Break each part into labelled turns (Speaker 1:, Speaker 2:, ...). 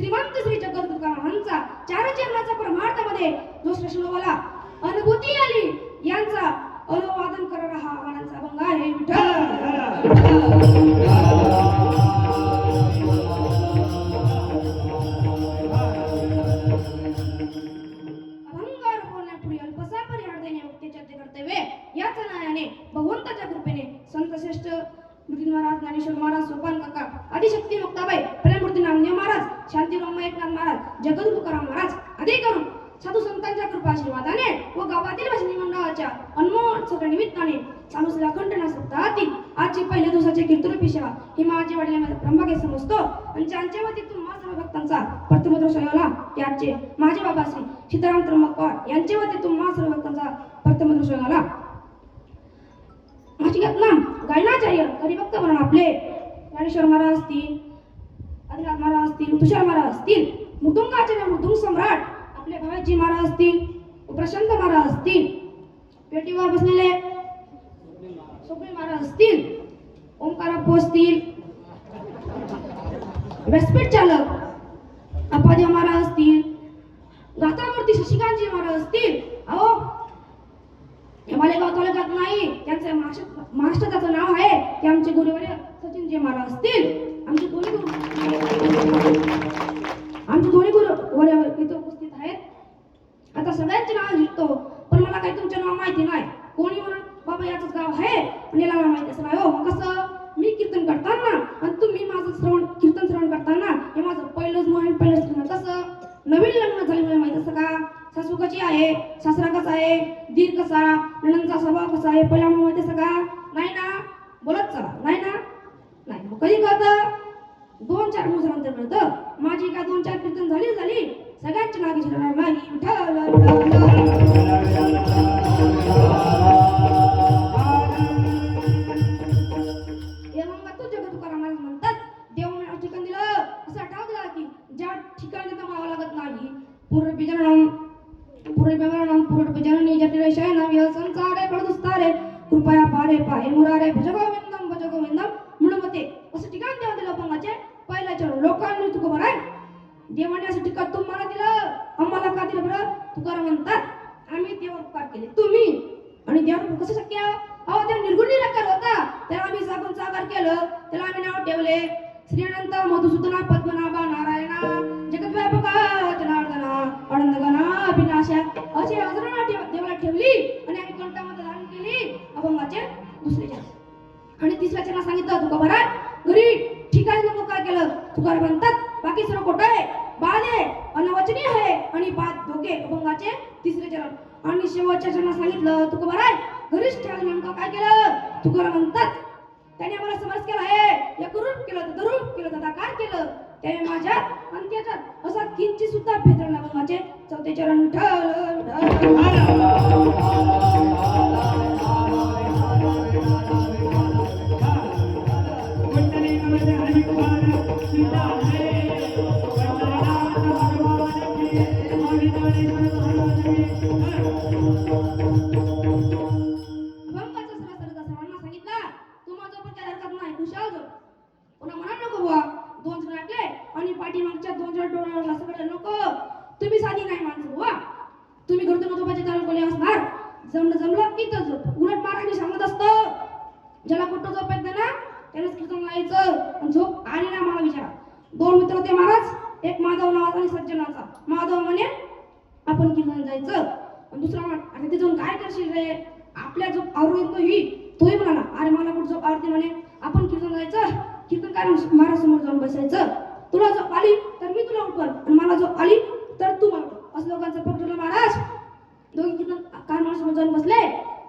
Speaker 1: श्रीमंत श्री जगद्गुरु तुकारामांचा चार चरणाचा परमार्थामध्ये जो श्रेष्ठवाला अनुभूती आली यांचा अनुवादन करणारा हा आनंदचा अभंग आहे. विठ्ठल अभंगावर बोलण्यापूर्वी अल्पसा परिहार देणे वक्त्याचे कर्तव्य याच न्यायाने भगवंताच्या कृपेने संत श्रेष्ठ मुक्ती महाराज, ज्ञानेश्वर महाराज, सोपान काका, आदिशक्ती मुक्ताबाई, प्रेममूर्ती नामदेव महाराज, शांतीराम एकनाथ महाराज, जगद्गुरु तुकाराम महाराज आदी करून साधू संतांच्या कृपा आशीर्वादाने व गावातील भजनी मंडळाच्या अनमोल सगळ्या निमित्ताने चालू असलेल्या खंडना सप्ताहातील आजची पहिल्या दिवसाची कीर्तन सेवा ही माझे वडिलांमध्ये ब्रह्मगे समजतो आणि ज्यांच्या वतीतून सर्व भक्तांचा प्रथमोद्र सोहळा त्याचे माझे बाबा श्री सीताराम त्र्यंबक पवार यांच्या वतीतून सर्व भक्तांचा प्रथमोद्र सोहळा माझी नाम गायनाचार्य हरिभक्त म्हणून आपले ज्ञानेश्वर महाराज असतील, आदिनाथ महाराज असतील, तुषार महाराज असतील, मृदुंगाचार्य मृदुंग सम्राट आपले भावाजी महाराज असतील, प्रशांत महाराज असतील, पेटीवर बसलेले सोपे महाराज असतील, ओंकार अप्पू असतील, व्यासपीठ चालक अप्पादेव महाराज असतील, गाथामूर्ती शशिकांतजी महाराज असतील. अहो मालेगाव तालुक्यात नाही त्यांचं महाराष्ट्राचं नाव आहे ते आमचे गुरुवर्य सचिनजी महाराज असतील. आमचे दोन्ही गुरुवर्य इथे उपस्थित आहेत. आता सगळ्यांचे नाव घेतो पण मला काही तुमचे नाव माहिती नाही. कोणी म्हणून बाबा याचंच गाव आहे पण याला माहिती असं नाही. हो मग कसं मी कीर्तन करताना आणि तुम्ही माझं कीर्तन श्रवण करताना हे माझं पहिलंच मोहीम पहिलंच कीर्तन. कसं नवीन लग्न झाल्यामुळे माहिती असं का सासू कशी आहे, सासरा कसा आहे, दीर कसा, नणंदचा स्वभाव कसा आहे पहिला माहिती असं का नाही ना. बोलत चला नाही ना. नाही मग कधी कळतं 2-4 दिवसानंतर कळतं. माझी का 2-4 कीर्तन झाली सगळ्यांची नागी शिरणार नाही. विठ्ठल तुकाराम महाराज म्हणतात देवाने ठिकाण दिलं असं ठाव दिला की ज्या ठिकाणी म्हणावं लागत नाही. पूर्वजननम पूर्वजननी जटिलेशाय नव्य संसारे पडदुस्तारे कृपया पारे पाहे मुरारे भज गोविंदम म्हणून ते असं ठिकाण देवा दिलं अभंगाचे पहिल्या चरण लोकांनी तुकोबर आहे. देवाने असं ठिकाण तुम्हाला दिलं आम्हाला का दिलं बरं. तुकाराम म्हणतात आम्ही देवावर उपकार केले तुम्ही आणि देवावर कसं शक्य. अहो त्या निर्गुण निराकार होता त्याला आम्ही सागून साकार केलं त्याला आम्ही नाव ठेवले श्री अनंत मधुसूदना पद्मनाभा नारायणा जगद्व्यापका जनार्दना अनंतगणा अविनाशा अशी हजारो देवाला ठेवली आणि आम्ही कंठामध्ये धारण केली अभंगाचे दुसरे चरण. आणि तिसऱ्या चरणात सांगितलं तुका बरं घरी ठिकाणी नको काय केलं. तुकाराम म्हणतात बाकी सर्व खोटं आहे बाद आहे अनवचनीय आहे आणि बाद धोके अभंगाचे तिसरे चरण. आणि शेवटच्या चरणात सांगितलं तुका बरं घरीच ठेवलं नेमकं काय केलं. तुकाराम म्हणतात त्याने आम्हाला समर्थ केलं आहे एक रूप केलं तर रूप केलं तदाकार केलं त्याने माझ्यात आणि त्याच्यात असा किंचित सुद्धा भेद राहिला. माझे चौथे चरण विठ्ठल आणि पाठीमागच्या 2 जण डोळ्याला सगळे लोक तुम्ही साधी नाही माणसं बुवा. तुम्ही घरतून झोपाचे चालू कोणी असणार जमलं इथं झोप. उलट महाराज सांगत असतो ज्याला कुठं झोप येत ना त्यालाच कीर्तन गायचं. झोप आली ना मला विचारा. 2 मित्र होते महाराज एक माधव नावाचा आणि सज्जनाचा. माधव म्हणे आपण कीर्तन जायचं आणि दुसरा म्हणे अरे ते जाऊन काय करशील रे आपल्या झोप आवडतो ही. तोही म्हणाला अरे मला कुठं झोप आवडते म्हणे आपण कीर्तन जायचं. कीर्तन काय महाराज समोर जाऊन बसायचं. तुला झोप आली तर मी तुला उठवल आणि मला झोप आली तर तू मला उठव. असं लोकांचं पकडलं महाराज. दोघी कीर्तन काय महाराज जाऊन बसले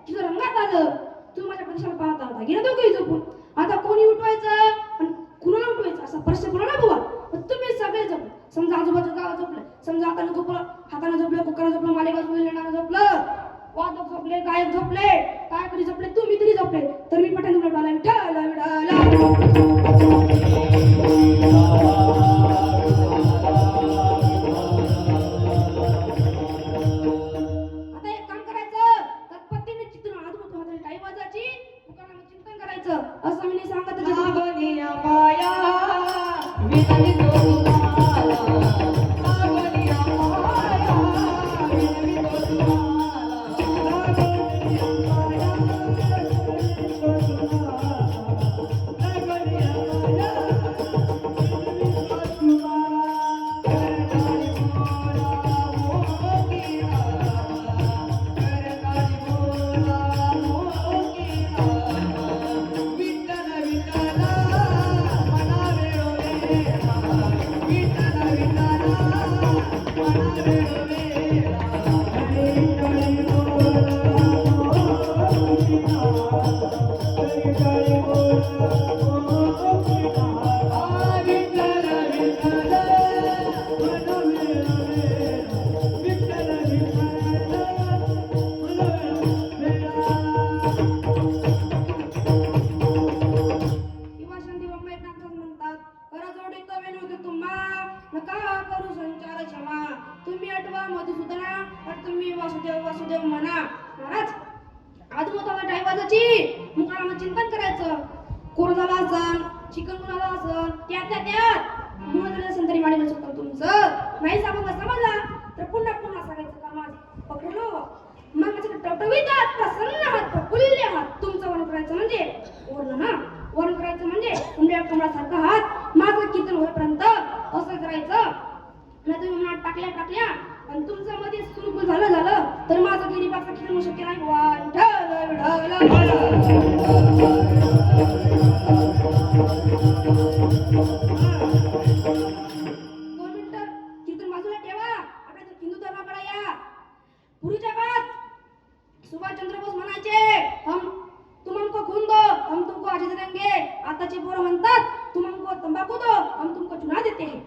Speaker 1: तिथं रंगात आलं. तू माझ्या प्रदेशाला पाहता होता गेलं दोघंही झोपून. आता कोणी उठवायचं आणि कुणाला उठवायचं असा प्रश्न पडला ना बुवा. तुम्ही सगळे झोपले समजा आजूबाजू गावात झोपले समजा हाताने झोपलं हाताने झोपलं कुकराने झोपलं मालेगाव झोपले लेणानं झोपलं वादक झोपले गायक झोपले काय कधी झोपले तुम्ही तरी झोपले तर मी पठाण उठवला विठ्ठल विठ्ठल. असं मी सांगत मधुसूदना तुम्ही वासुदेव वासुदेव म्हणा. महाराज आधुमताला टाईवाजाची मुकाळामध्ये चिंतन करायचं. कोरोनाला असन चिकनगुन्हाला असन त्यात म्हणून जर असेल तरी वाढीला चुकतं तुमचं नाही समजला तर पुन्हा पुन्हा सांगायचं कामात पकडलो मग माझ्याकडे टवटवीत आहात प्रसन्न आहात प्रफुल्ल आहात. तुमचं वर्ण करायचं म्हणजे वर्ण ना वर्ण करायचं म्हणजे उमड्या कमळासारखा हात माझं कीर्तन होईपर्यंत असं करायचं. नाही तुम्ही मनात टाकल्या आणि तुमचं मध्ये सुरू झालं तर माझं गिरीबाचं कीर्तन होऊ शक्य नाही. दोन मिनिटं कीर्तन बाजूला ठेवा. आता हिंदू धर्माकडे या. पूर्वीच्या काळात सुभाषचंद्र बोस म्हणायचे तुम हमको खून दो हम तुमको आजीज देंगे. आताचे पोरं म्हणतात तुम हमको तंबाखू दो हम तुमको चुना देते हैं.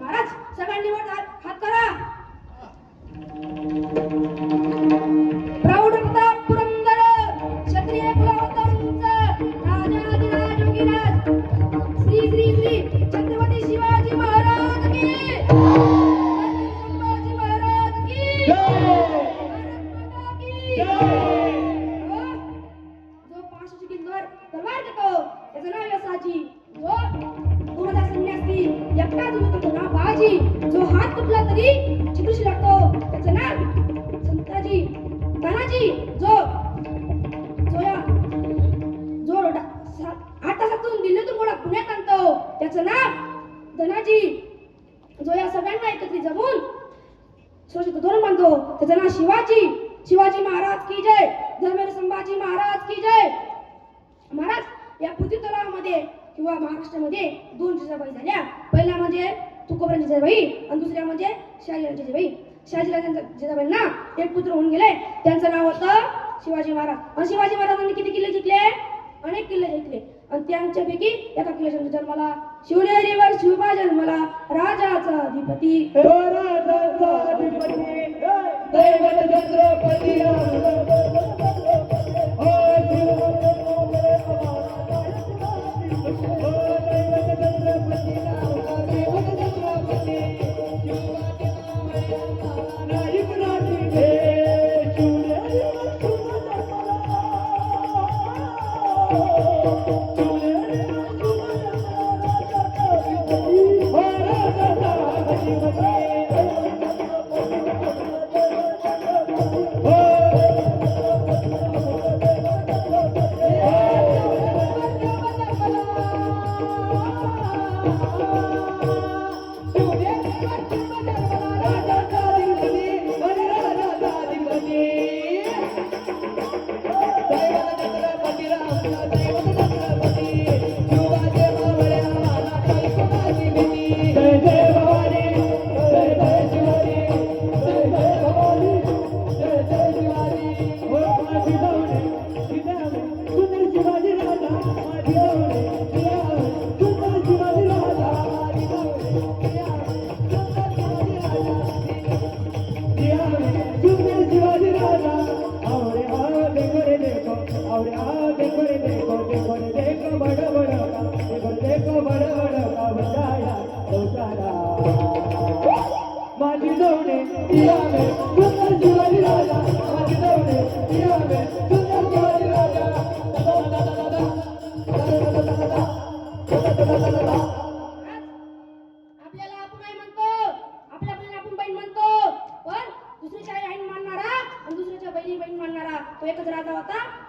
Speaker 1: महाराज सगळ्यांनी वर हात करा. प्रौढ प्रताप पुरंदर क्षत्रिय कुलवंत राजाधिराज योगीराज श्री श्री श्री छत्रपती शिवाजी महाराज की संभाजी महाराज की भारत माता की जो 500 किल्लोवर तलवार देतो त्याचं नाव यसाची. जो पूर्ण संन्यासी एकटाच होतो त्याचं नाव बाजी. जो हात तुटला तरी चित्रुशी लागतो त्याचं नाव संताजी तानाजी. जो आठ तासातून दिल्लीतून गोळा पुण्यात आणतो त्याचं नाव धनाजी. जो या सगळ्यांना एकत्रित जमून सुरक्षित धोरण बांधतो त्याचं नाव शिवाजी. शिवाजी महाराज की जय. धर्मेंद्र संभाजी महाराज की जय. महाराज या पृथ्वी तलावामध्ये किंवा महाराष्ट्रामध्ये 2 जिजाबाई झाल्या. पहिल्या म्हणजे तुकोबरांची जिजाबाई आणि दुसऱ्या म्हणजे शहाजीराजांची जिजाबाई. शहाजीराजांच्या जिजाबाईंना एक पुत्र होऊन गेले त्यांचं नाव होतं शिवाजी महाराज. आणि शिवाजी महाराजांनी किती किल्ले जिंकले? अनेक किल्ले जिंकले. आणि त्यांच्यापैकी एका किल्ल्याच्या जन्माला शिवनेरीवर शिवबा जन्माला राजाचा अधिपती दैवत छत्रपती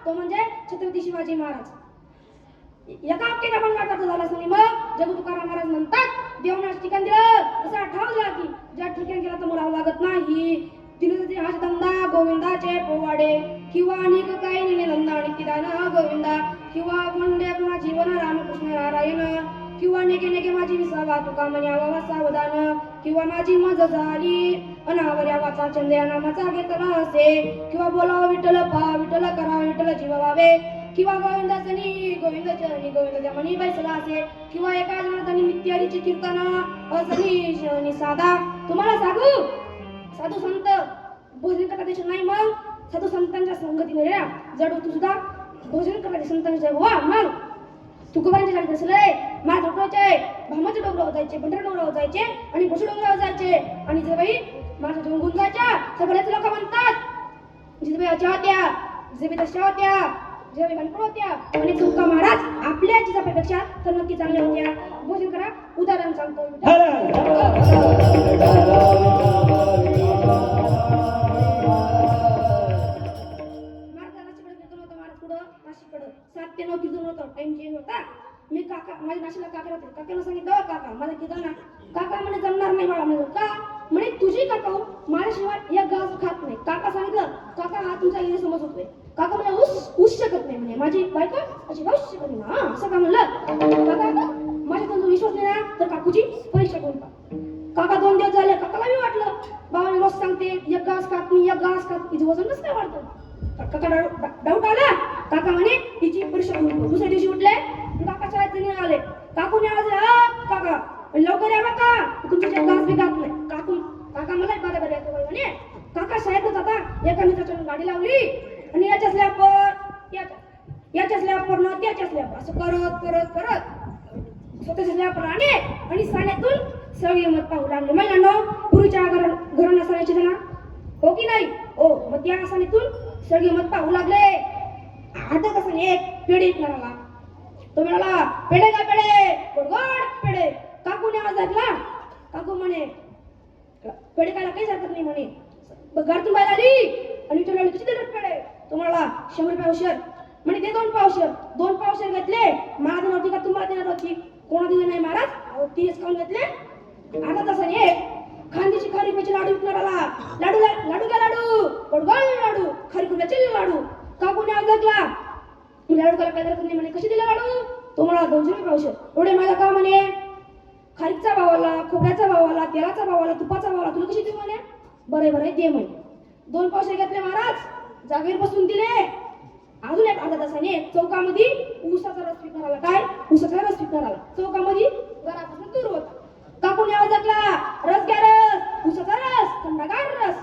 Speaker 1: तो म्हणजे छत्रपती शिवाजी महाराज. एका अक्केला बंगाटाचा झाला असं मग जगू तुकाराम महाराज म्हणतात देवनाच ठिकाण दिलं असा ठावला की ज्या ठिकाण गेला तर मला लागत नाही. तिने हाच धंदा गोविंदाचे पोवाडे किंवा अनेक काही निने धंदा नित्यदान गोविंदा किंवा कोंडे पुन्हा जीवन रामकृष्ण नारायण किंवा नेके नेके माझी विसावा तुका म्हणावा सावधान किंवा माझी मज झाली अनावऱ्या वाचा चंद्या नामाचा घेतला असे किंवा बोलावं विठ्ठल पा विठ्ठल करा विठ्ठल जीवा व्हावे किंवा गोविंदाचनी गोविंदाचनी गोविंदाच्या मनी बैसला असे किंवा एका जनार्दनी नित्यारीची कीर्तन असनी साधा. तुम्हाला सांगू साधू संत भोजन करण्याचे नाही मग साधू संतांच्या संगतीने रे जड तू सुद्धा भोजन करण्याचे संतांचे वा मग तुकोबारांच्या जागी असले मला डोकराचे भामाचे डोंगरावर जायचे पंढरा डोंगरावर जायचे आणि भोसू डोंगरावर जायचे आणि जे बाई माझ्या जेवण गुंजाच्या सगळेच लोक म्हणतात जिजाबाई अशा होत्या, जिजाबाई तशा होत्या, जिजाबाई गणपण होत्या आणि तुमका महाराज आपल्या जिजाबाईपेक्षा तर नक्की चांगल्या होत्या. भोजन करा, उदाहरण सांगतो. सात ते 9 कीर्तन होतं, टाइम चेंज होता. मी काका माझ्या नाशिकला काका होते, काकाला सांगितलं हो काका माझा कीर्तन ना. काका म्हणे जमणार नाही मला. म्हणलं का? म्हणे तुझी काका माझ्याशिवाय एक गाव खात नाही. काका सांगितलं काका हा तुमचा गैरसमज होतोय. काका म्हणे ऊस शकत नाही म्हणे माझी बायको अशी गाऊच शकत नाही. हा असं का म्हणलं? काका माझ्या तुमचा विश्वास नाही ना तर काकूची परीक्षा करून पहा. काका 2 दिवस झाले, काकाला मी वाटलं बाबा मी रोज सांगते एक घास खात नाही, एक घास खात. तिचं वजन कसं काय वाढतं? काका डाऊट आला. काका म्हणे तिची परीक्षा करून. दुसऱ्या दिवशी उठले, काका शाळेत निघाले. काकूने आवाज काका लवकर या का तुमचं जे घास बी खात नाही. काका मला बरोबर येतो म्हणे. काका शाळेतच आता एका मित्राच्या गाडी लावली आणि याच्या स्लॅबवर याच्या स्लॅबवर न त्याच्या स्लॅबवर असं करत करत करत स्वतःच्या स्लॅबवर आणि साण्यातून सगळी मत पाहू लागले. महिलांनो पूर्वीच्या घरांना साण्याची जण हो की नाही? हो. मग त्या साण्यातून सगळी मत पाहू लागले. आता कसं एक पेढे विकणार आला. तो म्हणाला पेढे का पेढे, गोड पेढे. काकूने आवाज ऐकला. काकू म्हणे पेढे खायला काहीच हरकत नाही म्हणे. घरातून बाहेर आली आणि तुला किती देतात पेढे? तो म्हणाला 100 रुपये पावशेर. म्हणे ते 2 पावशेर. 2 पावशेर घेतले. मला देणार होती का तुम्हाला देणार होती? कोणा दिले नाही महाराज. अहो 30 खाऊन घेतले. आता तसं एक खांद्याची खारी रुपयाची लाडू विकणार आला. लाडू का लाडू, गोड लाडू, खारी रुपयाचे लाडू. काकूने आवाज ऐकला. लाडू काय हरकत नाही म्हणे. कशी दिले लाडू? तो मला 200 रुपये पावशेर. एवढे माझा का म्हणे? खारीचा भाव आला, खोबऱ्याचा भाव आला, तेलाचा भाव आला, तुपाचा भाव आला. तुला कशी देऊ म्हणे? बरे दे म्हणे. 2 पावशेर घेतले महाराज. जागेवर बसून दिले. अजून एक अर्धा तासाने चौकामध्ये ऊसाचा रस विकणार आला. काय? ऊसाचा रस विकणार आला. चौकामध्ये घरापासून दूर होता. काकूने आवाज ऐकला रस घ्या रस, ऊसाचा रस, थंडगार रस.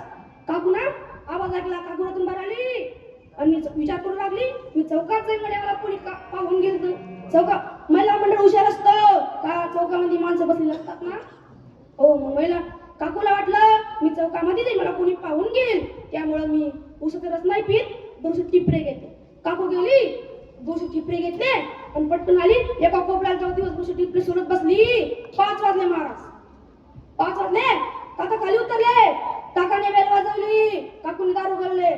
Speaker 1: काकूना आवाज ऐकला. काकूरातून बाहेर आली आणि मी विचार करू लागली मी चौकात जाईन म्हणे मला कोणी पाहून गेलं. चौका महिला मंडळ हुशार असतं का? चौकामध्ये माणसं बसलेली असतात ना. हो. मग महिला काकूला वाटलं मी चौकामध्ये जाईन मला कोणी पाहून घेईल, त्यामुळं मी ऊसाचा रस नाही पीत, 200 टिपरे घेते. काकू गेली 200 टिपरे घेतले आणि पटकन आली. एका कोपऱ्याला जाऊ दिवस 200 टिपरे सोडत बसली. 5 वाजले महाराज. 5 वाजले. काका खाली उतरले. काकाने बेल वाजवली. काकूने दारू गळले.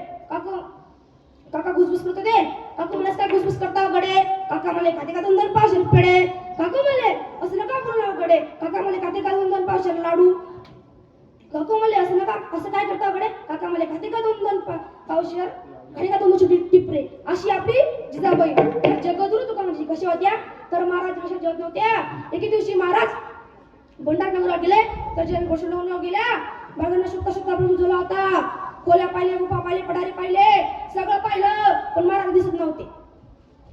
Speaker 1: काका घुसघुस करत होते. काकू मला काय घुसघुस करता गडे? काका मला खाते का 2 पावशेर पेढे? काकू म्हणे असं नका करू ना गडे. काका मला खाते का 2 पावशेर लाडू? काकू म्हणे असं नका, असं काय करता गडे? काका मला खाते का 2 पावशेर, खाते का 200 टिपरे? अशी आपली जिजाबाई. जगदुरु तुका म्हणजे कशा होत्या तर महाराज कशा जेवत नव्हत्या. एके दिवशी महाराज भंडारनगरला गेले तर जे घोषणावर गेल्या. बागांना शुक्का बुजवला होता. खोल्या पाहिले, गुफा पाहिले, पडारे पाहिले, सगळं पाहिलं पण महाराज दिसत नव्हते.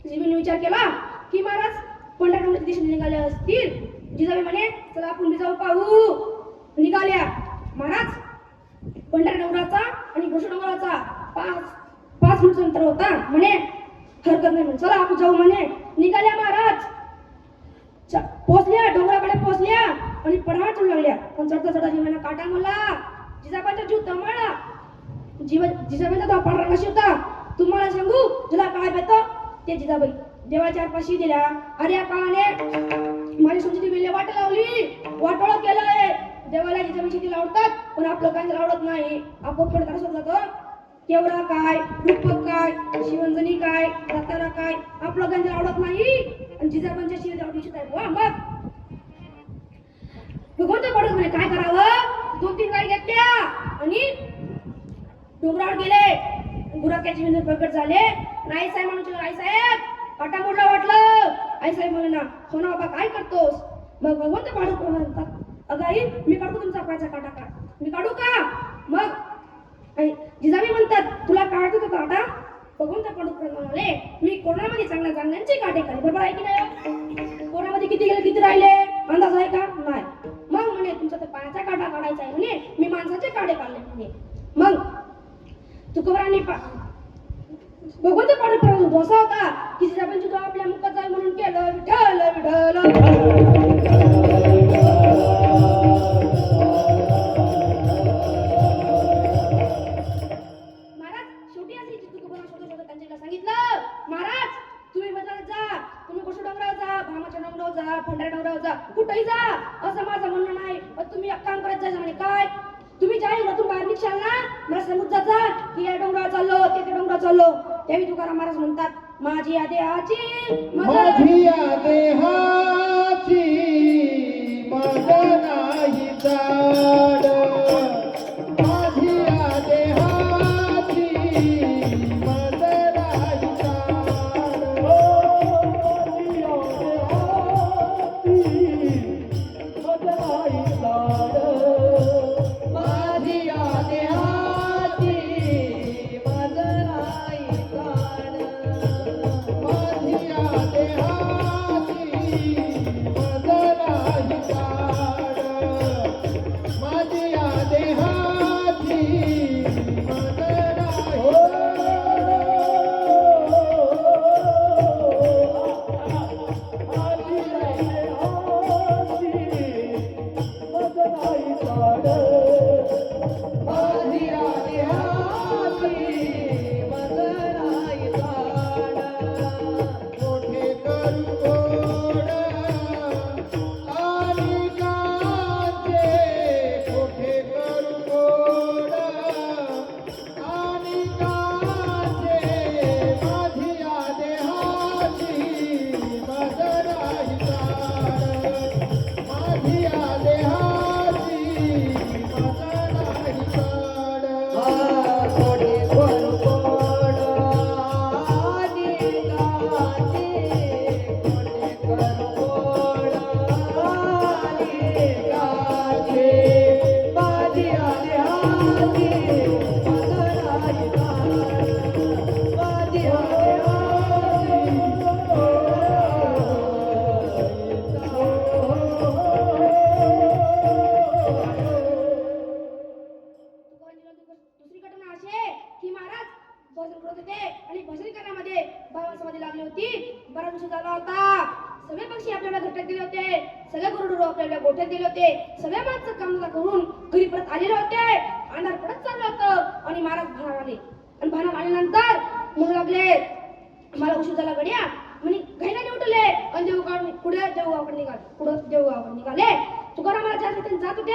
Speaker 1: जिजाबाईने विचार केला की महाराज पंढरपूरच्या दिशेने निघाले असतील. जिजाबाई म्हणे चला आपण बी जाऊ पाहू. निघाल्या. महाराज पंढरनगराचा आणि घोषणाचा 5 मिनिट अंतर होता. म्हणे हरकत नाही म्हणे चला आपण जाऊ म्हणे. निघाल्या महाराज. पोचल्या, डोंगराकडे पोचल्या आणि पडाळ चढू लागल्या. पण चढता चढता जीवाना काटा मला. जिजाबाईचा जीव दमळला. जिजाबाईचा तो पांढरा काशी होता. तुम्हाला सांगू तुला काय बेतं ते जिजाबाई देवाच्या पाशी दिल्या. अरे काळाने माझ्या समजूती वेळेला वाट लावली, वाटोळं केलंय. देवाला जिजाबाई शेती लावतात पण आपलं काय आवडत नाही. आपोआप करत जातो. केवढा काय, रूपक काय, शिवंजनी काय, दातारा काय, आपलं गंज आवडत नाही आणि जिजाबाईंच्या शिवाय आवडीची आहे. वा मग भगवंत पडत म्हणे काय करावं. 2-3 गाडी घेतल्या आणि डोंगरावर गेले. गुराख्याचे विनर प्रकट झाले. आई साहेब म्हणून आई साहेब काटा मोडला वाटलं. आई साहेब म्हणे ना सोना बाबा काय करतोस? मग भगवंत पाडत म्हणतात अगं आई मी काढू तुमचा पायाचा काटा का? मी काढू का? मग जिजाबाई म्हणतात तुला काढतो तो काटा? भगवंत पाडत म्हणाले मी कोणामध्ये चांगल्यांचे काटे काढले. बरोबर आहे की नाही? कोणामध्ये किती गेले किती राहिले अंदाज आहे का? नाही. मग म्हणे तुमचा तर पायाचा काटा काढायचा आहे म्हणे. मी माणसाचे काटे काढले म्हणे. मग तुकोबरांनी भगवंत पाडत असा होता की जिजाबाईंची गाव आपल्या मुखात जाईल म्हणून केलं विठ्ठल विठ्ठल. जा पंढऱ्या डोंगरावर जा कुठेही जा असं माझं म्हणणं नाही. पण तुम्ही एक काम करत जायचं म्हणे काय तुम्ही ज्या घरातून बाहेर निघशाल ना मला सांगून जाता की या डोंगरावर चाललो ते डोंगरावर चाललो. त्यावेळी तुकाराम महाराज म्हणतात माझी या देहाची
Speaker 2: माझी या देहाची मज नाही जाड माझी या देहाची मज नाही जाड माझी या देहाची मज नाही जाड माझी या देहाची मज नाही जाड माझी या देहाची मज नाही जाड माझी या देहाची मज नाही जाड माझी या देहाची मज नाही जाड मोठे करू गोड आणि काचे मोठे करू गोड आणि काचे माझी या देहाची मज नाही जाड माझी या देहाची मज नाही जाड मोठे करू गोड आणि काचे मोठे करू गोड आणि काचे माझी या देहाची मज नाही जाड माझी या
Speaker 1: दुसरी घटना अशी आहे की महाराज भजन करत होते आणि भजन करण्यामध्ये भावासमाधी लागली होती. बराच दिवस झाला होता. सगळे पक्षी आपल्याला घट्टात दिले होते. सगळे गुरुडुरू आपल्याला गोठ्यात दिले होते. सगळ्या माणसं कामधंदा करून घरी परत आलेले होते. अंधार पडत चाललं होतं आणि महाराज भानावर आले आणि भानावर आल्यानंतर म्हणू लागले मला उशीर झाला गड्या म्हणे घाईला उठले आणि देवगाव पुढे देवगावकडे निघाले पुढे देवगावकडे निघाले. तुकाराम महाराज ज्या रस्त्याने जात होते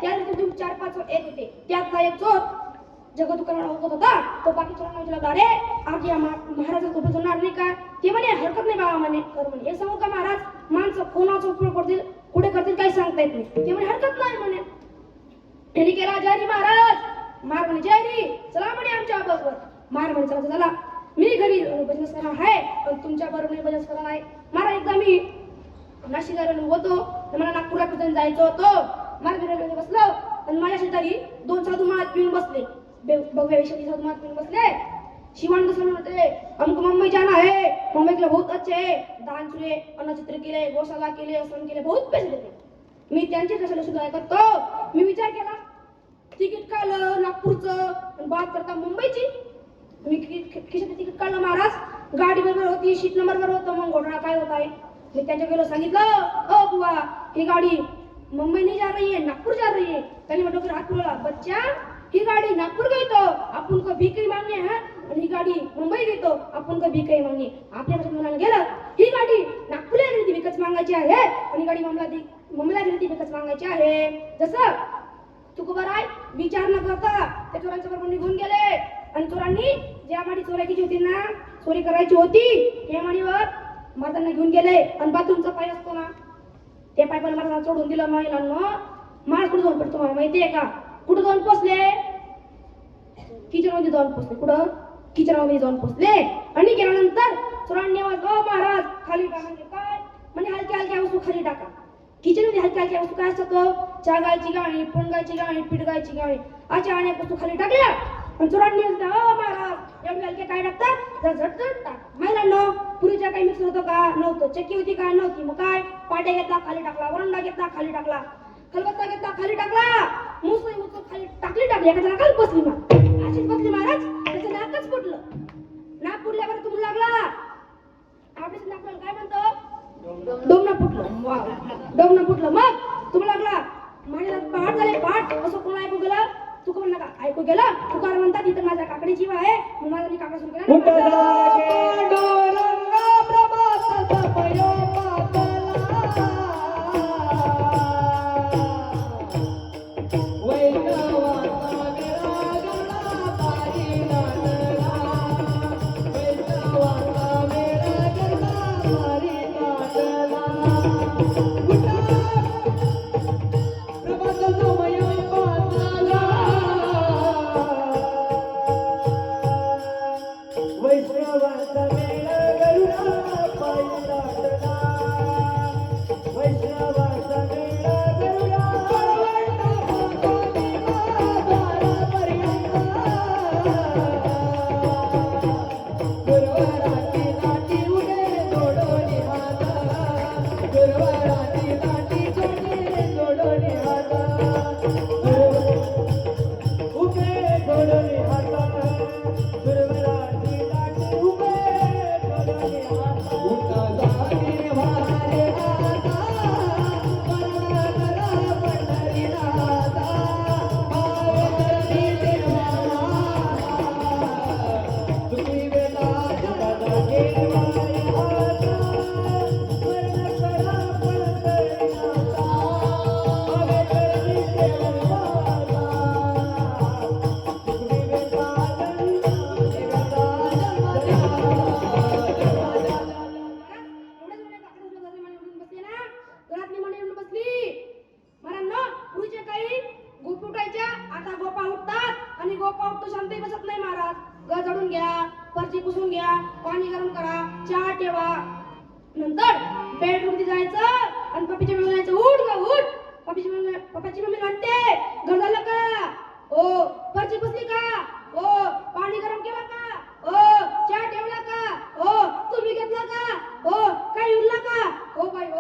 Speaker 1: त्या रस्त्यातून 4-5 चोर येत होते. त्यातला एक चोर जगत तुकाराम ओळखत होता. तो बाकी चोरांना विचारला अरे आज या महाराजा कुठे जाणार नाही का ते म्हणे हरकत नाही बाबा म्हणे कर म्हणे. हे सांगू का महाराज माणसं कोणाचा उपयोग करतील कुठे करतील काही सांगता येत नाही. ते म्हणे हरकत नाही म्हणे. त्यांनी केला जयरी महाराज मार म्हणे जयरी चला म्हणे आमच्या बरोबर. मार म्हणे चला चला मी घरी भजन करणार आहे पण तुमच्या बरोबर भजन करणार आहे. महाराज एकदा मी नाशिक होतो तर मला नागपूरला कुठे जायचं होतं. मार्ग रेल्वेने बसलो आणि माझ्या शेजारी 2 साधू महाराज पिऊन बसले. भव्य विषयी साधू महाराज पिऊन बसले. शिवान दसरा म्हणते हमको मुंबई जाना है मुंबई के लिए बहुत अच्छे है दान चुरे अन्नचित्र केले गौशाला केले सण केले बहुत पैसे देते. मी त्यांचे कशाला सुद्धा ऐकतो. मी विचार केला तिकीट काढलं नागपूरचं आणि बात करता मुंबईची. मी खिशात तिकीट काढलं महाराज गाडी बरोबर होती सीट नंबर बरोबर होतं. मग घोटाळा काय होत आहे मी त्यांच्या गेलो सांगितलं ओ बुवा ही गाडी मुंबई नहीं जा रही है नागपुर जा रही है. त्यांनी म्हटलं की हात पुरवला बच्चा ही गाडी नागपूर गई तो आपण को भीक ही मागणे है आणि ही गाडी मुंबई गई तो आपण को भीक ही मागणे. आपल्या भाषेत म्हणायला गेलं ही गाडी नागपूरला गेली ती विकत मागायची आहे आणि गाडी मुंबईला गेली ती विकत मागायची आहे. जसं तुकोबाराय विचार न करता त्या चोरांच्या बरोबर निघून गेले आणि चोरांनी ज्या माडी चोरायची होती ना चोरी करायची होती त्या माडीवर महाराजांना घेऊन गेले आणि बाथरूमचा पाय असतो ना ते पाय पण महाराजांना सोडून दिलं. महिलांना महाराज कुठे जाऊन पडतो तुम्हाला माहितीये का कुठं जाऊन पोचले किचनमध्ये जाऊन पोचले. कुठं किचनमध्ये जाऊन पोचले आणि गेल्यानंतर चोरांनी आवाज ओ महाराज खाली टाका म्हणजे काय म्हणजे हलक्या हलक्या वस्तू खाली टाका. किचनमध्ये हलक्या हलक्या वस्तू काय असतात चहा गायची गाणी पुणगायची गाणी पीठ गायची गाणी अशा अनेक वस्तू खाली टाकल्या आणि चोरांनी ओ महाराज एवढे हलके काय टाकतात तर झटझट टाक. महिलांना पुरीच्या काही मिक्सर होतं का नव्हतं. चक्की होती का नव्हती. मग काय पाट्या घेतला खाली टाकला वरंडा घेतला खाली टाकला खलबत्ता घेतला खाली टाकला मुसळी उचल खाली टाकली एखाद्याला खाली बसली मग अशीच बसली महाराज त्याचं नाकच फुटलं. नाक फुटल्यावर तुम्हाला लागला आपल्या नाकाला काय म्हणतो डोमणं फुटलं. वा डोमणं फुटलं मग तुम्हाला लागला माझ्या पहाट झाले पहाट असं कोण ऐकू गेलं तुका म्हणलं का ऐकू गेलं तुकार म्हणतात इथं माझ्या काकडी जीव आहे मग माझा मी काका सुरू केला
Speaker 2: गुरुवाराची दाटी जोडी जोडोनी हाता उभे जोडोनी हाता गुरुवाराची दाटी उभे जोडोनी हाता उठा जागे वारे आता परमानला पंढरीनाथा पावनी देवा तुम्ही वेला जगाला गेवाई आता वर्णकरा पंढरीनाथा आवे करणी देवा तुम्ही वेला
Speaker 1: घरातली मंडळी येऊन बसली. महाराजांनो, पूर्वीचे काही गोप उठायच्या, आता गोपा उठतात आणि गोपा उठतो शांतही बसत नाही महाराज. ग झडून घ्या, फरशी पुसून घ्या, पाणी गरम करा, चहा ठेवा. नंतर बेडरूम जायचं आणि पप्पीच्या मम्मीला जायचं, उठ ग उठ. पप्पाची मम्मी म्हणते, घर झालं का? ओ फरशी पुसली का? ओ पाणी गरम केलं का? ओ चहा ठेवला का? ओ तुम्ही घेतला का? ओ काही उरला का? ओ बाई ओ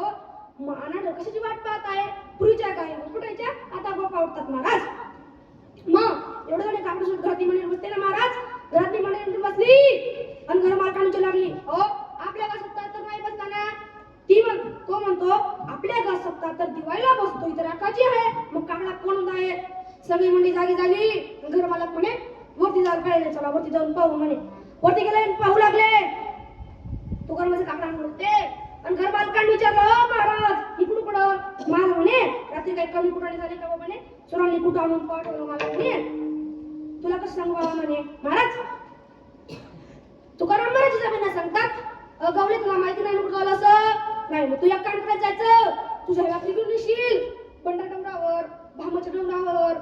Speaker 1: अनाथ कशाची वाट पाहत आहे? पूर्वीच्या काय उठायच्या, आता गोपा उठतात महाराज. मग एवढं झाले कापड सूट घरातली मंडळी बसते ना महाराज. घरातली मंडळी बसली आणि घर मालकांची लागली. ओ आपल्या घरात सप्ताह तर नाही बसला ना. तो म्हणतो आपल्या घरात सप्ताह तर दिवाळीला बसतो, इतर राखाची आहे. मग काकडा कोण आहे? सगळी मंडळी जागी झाली. घर मालक म्हणे वरती जाऊन पाहिले, चला वरती जाऊन पाहू म्हणे. वरती गेले आणि पाहू लागले. तो घर मध्ये काकडा म्हणते आणि घर मालकांनी विचारलं, महाराज इकडून कुठं? महाराज म्हणे रात्री काही कमी कुठाने झाली का? म्हणे सुरांनी कुठं आणून पाठवलं मला. म्हणे तुला कसं सांगू बाबा? म्हणे महाराज तुकाराम महाराज जमीन सांगतात, गवले तुला माहिती नाही कुठं झालं असं? नाही मग तू एक काम करायला जायचं, तुझ्या रात्री घेऊन येशील पंढर डोंगरावर, भामाच्या डोंगरावर,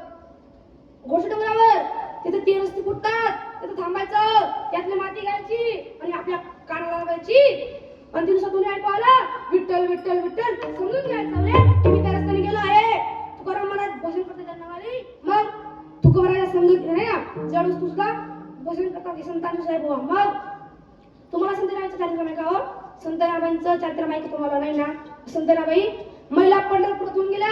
Speaker 1: घोष डोंगरावर. तिथे 3 रस्ते फुटतात, तिथे थांबायचं, त्यातली माती घ्यायची आणि आपल्या कानाला लावायची आणि दिवसातून ऐकू आलं विठ्ठल विठ्ठल विठ्ठल समजून घ्यायचं तुम्ही त्या रस्त्याने गेलो आहे. तुकाराम महाराज भजन करते त्यांना वाली. मग तुकारामाच्या संगीत नाही ना ज्यावेळेस तू सुद्धा भजन करतात संतांचे साहेब हो. मग तुम्हाला संत रामाचं चारित्र्य माहिती का हो? संत रामांचं चारित्र्य माहिती तुम्हाला नाही ना? संत रामाई महिला पंढरपुरातून गेला,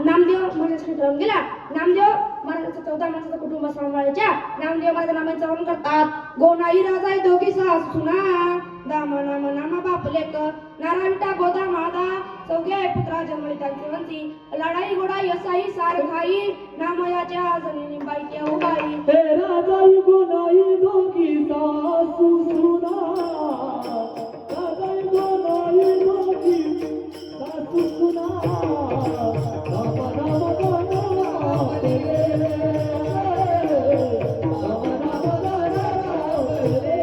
Speaker 1: नामदेव महाराजांसाठी ठरवून गेला. नामदेव महाराजांचं 14 माणसाचं कुटुंब सांभाळायच्या. नामदेव महाराज नामांचं वर्णन करतात, गोनाई राजाई दोघी सासुना, दामा नामा नामा बाप लेक, नारा विटा गोदा मादा, चौघे पुत्रा जन्मली त्यांचे वंशी, लढाई गोडाई असाई सार घाई, नामयाच्या जनिनी बाई त्या उभाई.
Speaker 2: हे राजाई गोनाई दोघी सासुना, राजाई गोनाई दोघी सासुना, दामा नामा दामा रे रे, दामा नामा दामा रे रे.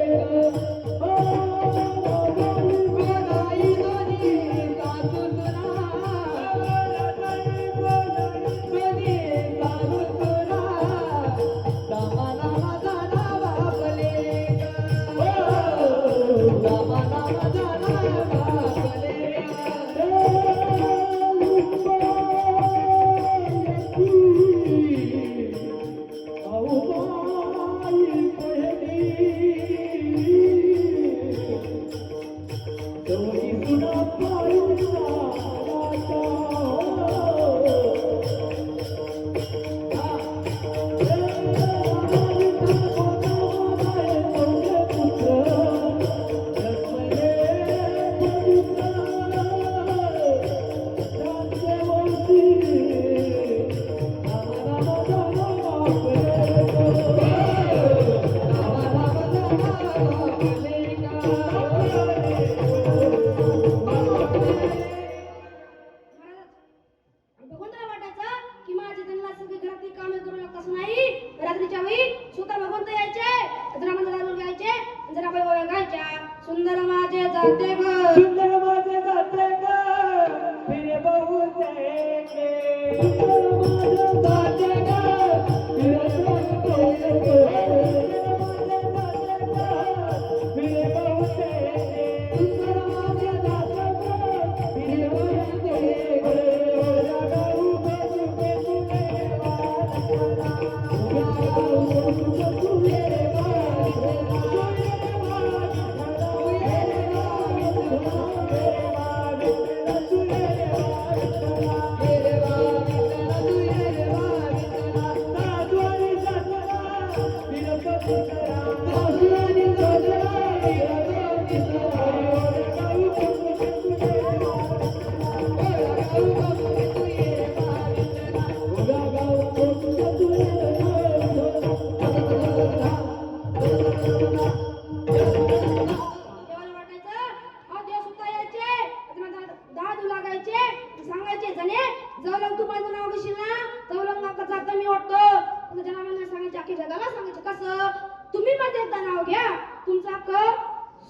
Speaker 1: सुंदर माझे जाते ग,
Speaker 2: सुंदर माझे जाते ग, फिरे बहुतेक, सुंदर माझे जाते ग, फिरे बहुतेक, फिरे बहुतेक, सुंदर माझे जाते ग, फिरे बहुतेक, रागाऊ बसुके तुझे वाट,
Speaker 1: जायचे सांगायचे जणे जवळंग तू माझं नाव घेशील ना जवळंग कसा आता मी ओढतो तुझ्या जनाबांना सांगायचे अख्ख्या जगाला सांगायचे कसं तुम्ही माझं एकदा नाव घ्या तुमचा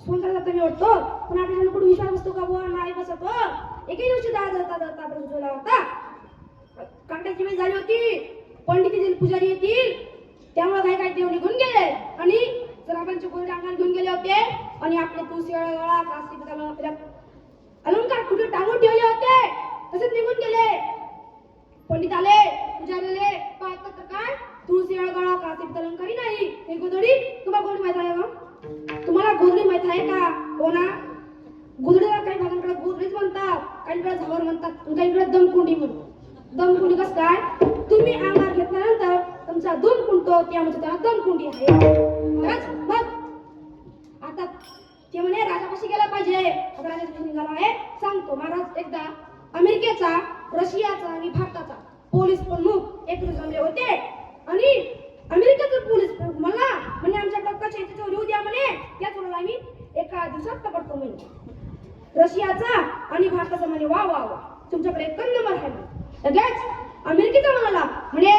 Speaker 1: सोनचा जाता मी ओढतो पण आपल्याला कुठे विश्वास बसतो का बुवा नाही बसतो एकही दिवशी दळता प्रसूला होता काकड्याची वेळ झाली होती पंडित येतील पुजारी येतील त्यामुळे काय देव निघून गेले आणि जनाबांचे गोंडे अंगात घेऊन गेले होते आणि आपले तुळशी गळा काशी अलंकार कुठे टांगून ठेवले होते तसेच निघून गेले पंडित आले पुजारी आले पाहतात तर काय तुळशी गळा काशी अलंकारी नाही हे गोधडी तुम्हाला गोधडी माहित आहे का तुम्हाला गोधडी माहित आहे का हो ना गोधडीला काही भागांकडे गोधडीच म्हणतात काहीकडे झावर म्हणतात काहीकडे दमकुंडी म्हणतात दमकुंडी कसं काय तुम्ही अंगार घेतल्यानंतर तुमचा दोन कुंटो त्यामध्ये त्याला दमकुंडी आहे मग आता ते म्हणे राजापाशी गेला पाहिजे आता राजापाशी निघाला आहे सांगतो महाराज एकदा अमेरिकेचा रशियाचा आणि भारताचा पोलीस प्रमुख एकत्र जमले होते आणि अमेरिकेचा पोलीस प्रमुख मला म्हणजे आमच्या टक्काच्या इथे चोरी उद्या म्हणे त्या चोराला आम्ही एका दिवसात पकडतो म्हणे रशियाचा आणि भारताचा म्हणे वा वा वा तुमच्याकडे एक नंबर आहे लगेच अमेरिकेचा म्हणाला म्हणे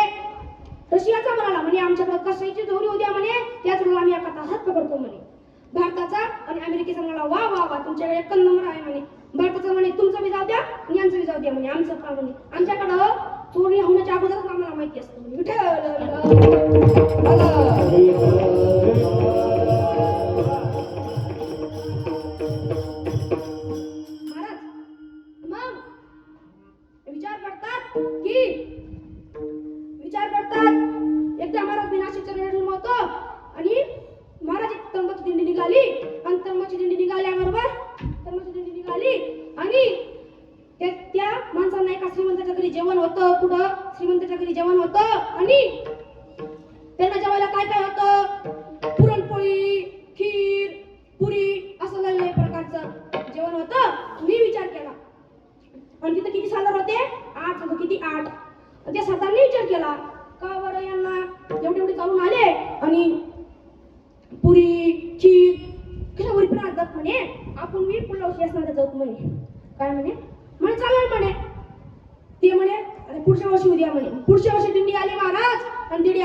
Speaker 1: रशियाचा म्हणाला म्हणे आमच्याकडे कशाची चोरी उद्या म्हणे त्या चोराला आम्ही एका तासात पकडतो म्हणे भारताचा आणि अमेरिकेचा म्हणाला वा वा वा तुमच्याकडे एक नंबर आहे म्हणे भारताचा म्हणे तुमचं बी जाऊ द्या आणि आमचं बी जाऊ द्या म्हणे आमचं का म्हणे आमच्याकडं चोरी होण्याच्या अगोदरच आम्हाला माहिती असतं म्हणे महाराज मग विचार करतात एकदा महाराज नाशिकच्या रेल्वे होतो आणि महाराज एक तंबाची दिंडी निघाली आणि तंबाची दिंडी निघाल्याबरोबर आणि त्या माणसांना एका श्रीमंताच्या घरी जेवण होतं कुठं श्रीमंताच्या घरी जेवण होतं आणि त्यांना जेवायला काय काय होतं पुरणपोळी खीर पुरी असं लय प्रकारचं जेवण होतं मी विचार केला आणि तिथे किती सालर होते 8 होते किती 8 त्या सरदारने विचार केला का बरं यांना एवढे चालून आले आणि पुरी खीर कशावर पण आणतात म्हणे आपण मी पुलावशी असणार जाऊ म्हणे काय म्हणे चालेल म्हणे ते म्हणे अरे पुढच्या वर्षी उद्या म्हणे पुढच्या वर्षी दिंडी आली महाराज आणि दिंडी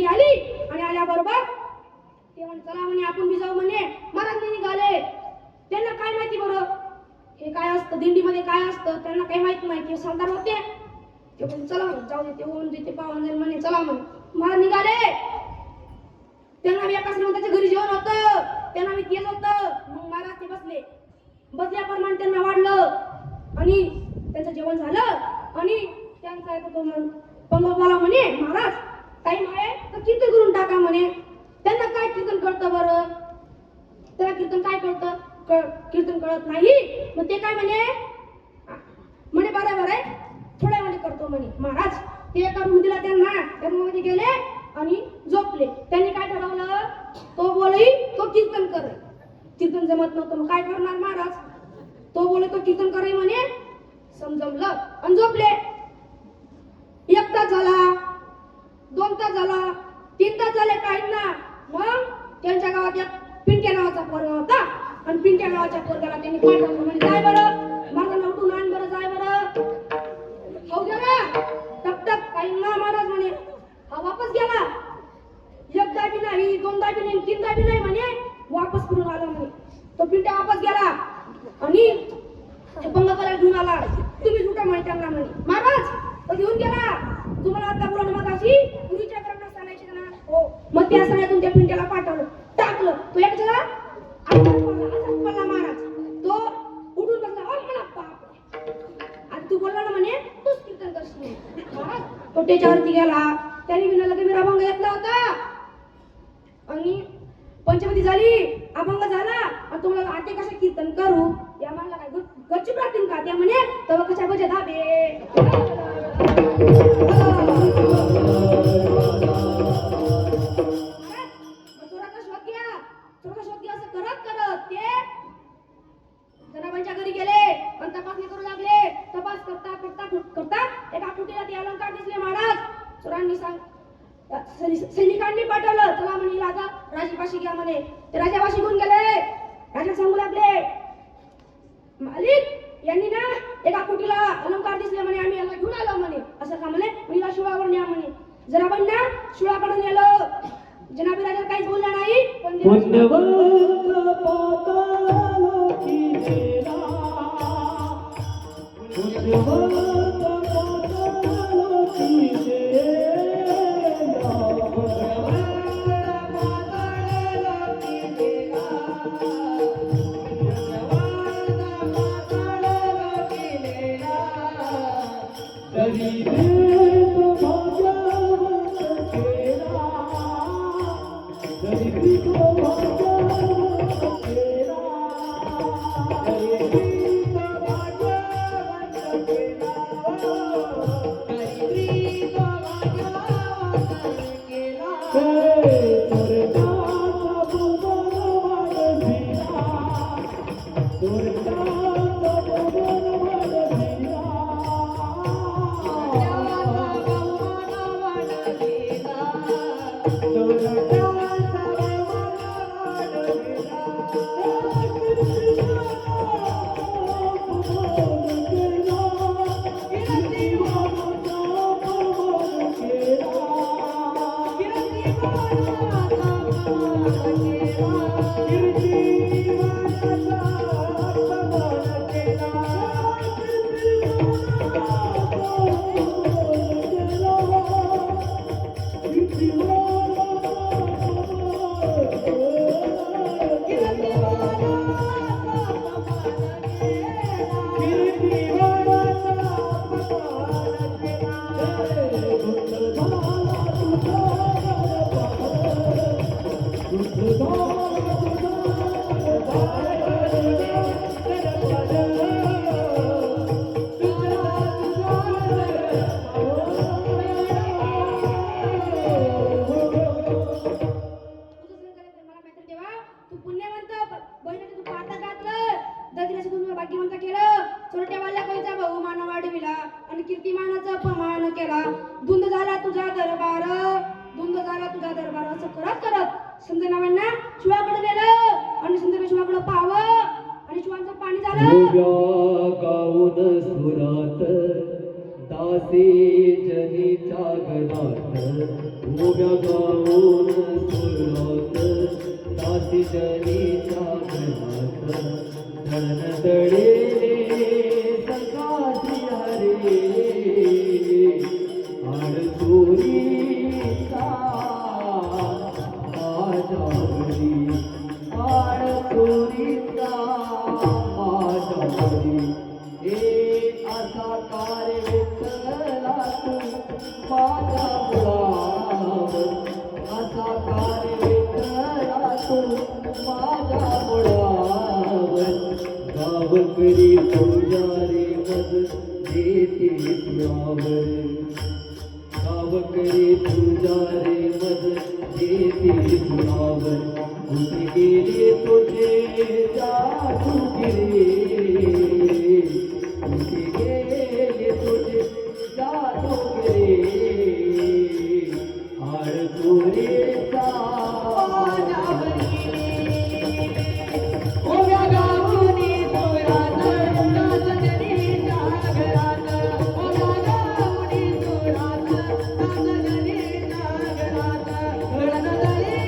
Speaker 1: आली आणि आल्याबरोबर ते म्हणे चला म्हणे आपण बी जाऊ म्हणे महाराज निघाले त्यांना काय माहिती बरं हे काय असतं दिंडीमध्ये काय असतं त्यांना काही माहित नाही ते सरदार होते ते म्हणे चला जाऊ दे ते होऊन देते पाहून जाईल म्हणे चला म्हणे महाराज निघाले त्यांना मी एका श्रीमंताच्या घरी जेवण होतं त्यांना मी केलं होतं मग महाराज ते बसल्याप्रमाणे त्यांना वाढलं आणि त्यांचं जेवण झालं आणि त्यांचा तो पंगोबाला म्हणे महाराज टाइम आहे तर कीर्तन करून टाका म्हणे त्यांना काय कीर्तन कळतं बरं त्याला कीर्तन काय कळतं कीर्तन कळत नाही मग ते काय म्हणे बरोबर आहे थोड्या वेळाने करतो म्हणे महाराज ते एका रूम दिला त्यांना त्या रूममध्ये गेले आणि झोपले त्यांनी काय ठरवलं तो बोलई तो कीर्तन करे कीर्तन जमत नव्हतं मग काय करणार महाराज तो बोले तो कीर्तन करे म्हणे समजवलं आणि झोपले 1 तास झाला 2 तास झाला 3 तास झाले काहींना मग त्यांच्या गावात एक पिंट्या नावाचा पोरगा होता आणि पिंट्या नावाच्या पोरगाला त्यांनी पाठवलं म्हणजे जाय बरं महाराजांना उठून आण बरं जाय बरं हो गेला टक काहींना महाराज म्हणे हा वापस गेला 1दा बी नाही 2दा बी नाही 3दा बी नाही म्हणे वापस करून आला म्हणे तो पिंट्या वापस गेला आणि पंगपाला घेऊन आला तुम्ही झुटा म्हणे त्यांना म्हणे महाराज तो घेऊन गेला तुम्हाला आता बोलणं मग अशी पुरीच्या घरात सांगायची ना हो मग त्या सगळ्यातून त्या पिंट्याला पाठवलं टाकलं तो एक जरा असाच पडला महाराज तो उठून बसला मला बाप आणि तू बोलला ना म्हणे तूच कीर्तन करशील महाराज तो त्याच्यावरती गेला त्याने विनाला की मेरा अभंग घेतला होता आणि पंचमती झाली अभंग झाला आणि तुम्हाला आते कसे कीर्तन करू या मला काय गच्ची प्रार्थना का त्या म्हणे तेव्हा कशा बजे धाबे चोराचा शोध घ्या असं करत ते जनाबांच्या घरी गेले आणि तपासणी करू लागले तपास करता एका कुटीला ते अलंकार दिसले महाराज चोरांनी सैनिकांनी पाठवलं चला म्हणे राजा राजापाशी घ्या म्हणे ते राजापाशी घेऊन गेले राजा सांगू लागले मालिक यांनी ना एका कुटीला अलंकार दिसले म्हणे आम्ही याला घेऊन आलो म्हणे असं का म्हणे हिला शिळावर न्या म्हणे जर आपण ना शिळाकडून नेलं जनाबी राजा काहीच बोलला नाही पण
Speaker 2: पुण्यवंत पातालोकी गेला पुण्यवंत पातालोकी गेला पुण्यवंत पातालोकी गेला पुण्यवंत पातालोकी गेला तरी भेट भाग्यवंत केला तरी भेट भाग्यवंत केला तरी भेट भाग्यवंत केला तरी भेट भाग्यवंत केला चोरटाचा भुवन वाढविला चोरटाचा भुवन वाढविला
Speaker 1: तू पुण्यवंत बहिणीने तू पाता घातलं दरिद्राचं तुझं भाग्यवंत केलं चोरट्या वाल्याचा बहुमान वाढविला आणि कीर्तिमानाचा अपमान केला धुंद झाला तुझा दरबार असं करत करत संतनावांना शिवाकडे नेलं आणि संत शिवाकडे पावं आणि शिवांचं पाणी झालं
Speaker 2: उभ्या गाऊन सुरात दासी जनीच्या घरात उभ्या गाऊन सुरात दासी जनीच्या घरात धडधडे सकाळी हरे आड चोरीचा माझ्या घरी आड चोरीचा माझ्या घरी एक असा कार्य विठ्ठला तू माझ्या मुळावर असा कार्य विठ्ठला तू माझ्या मुळावर गावकरी पुजारी मज देते तुळावर गावकरी पुजारी मज देते तुळावर कुठे गेले तुझे जादू गिरे कुठे गेले तुझे जादू गिरे आड चोरीचा उभ्या गावनी सुरात दासजनीच्या घरात उभ्या गावनी सुरात दासजनीच्या घरात धडधडले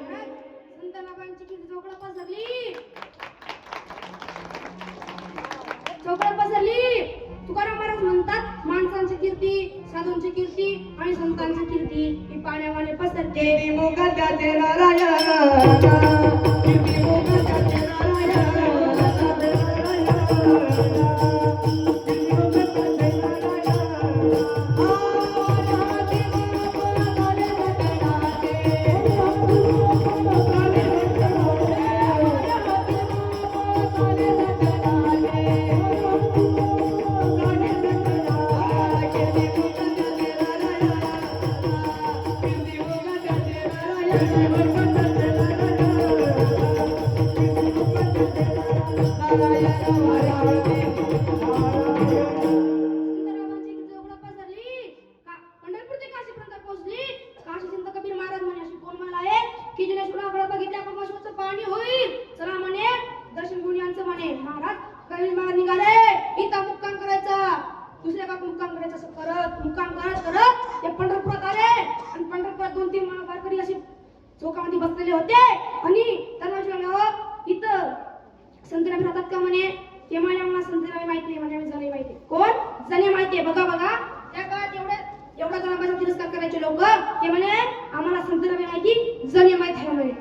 Speaker 1: संतनाबाईंची कीर्ती चौकडं पसरली चौकडं पसरली तुकाराम महाराज म्हणतात माणसांची कीर्ती साधूंची कीर्ती आणि संतांची कीर्ती ही पाण्यावाने पसरते
Speaker 2: मोगद्याचे नारायण कीर्ती मोगद्याचे
Speaker 1: सुंदराबाईची जवळ पसरली पंढरपूर ते काशीपर्यंत पोहोचली. काशी संत कबीर महाराज म्हणे अशी कोण मला आहे की जिने सुनाकडे बघितल्या परमेश्वरचं पाणी होईल. चला म्हणे दर्शन घेऊन यांचं म्हणे. महाराज कबीर महाराज निघाले इथं मुक्काम करायचा. दुसऱ्या गावात मुक्काम करायचं असं करत मुक्काम करत करत ते पंढरपुरात आले आणि पंढरपुरात 2-3 वारकरी अशी चौकामध्ये बसलेले होते आणि त्यांना विचारलं इथं संतराम राहतात का म्हणे. ते मला संतराम माहित नाही म्हणजे जणे माहिती. कोण जणे माहितीये बघा बघा त्या काळात एवढा जणांचा तिरस्कार करायचे लोक. ते म्हणे आम्हाला संतराम माहिती जणे माहित आहे म्हणे.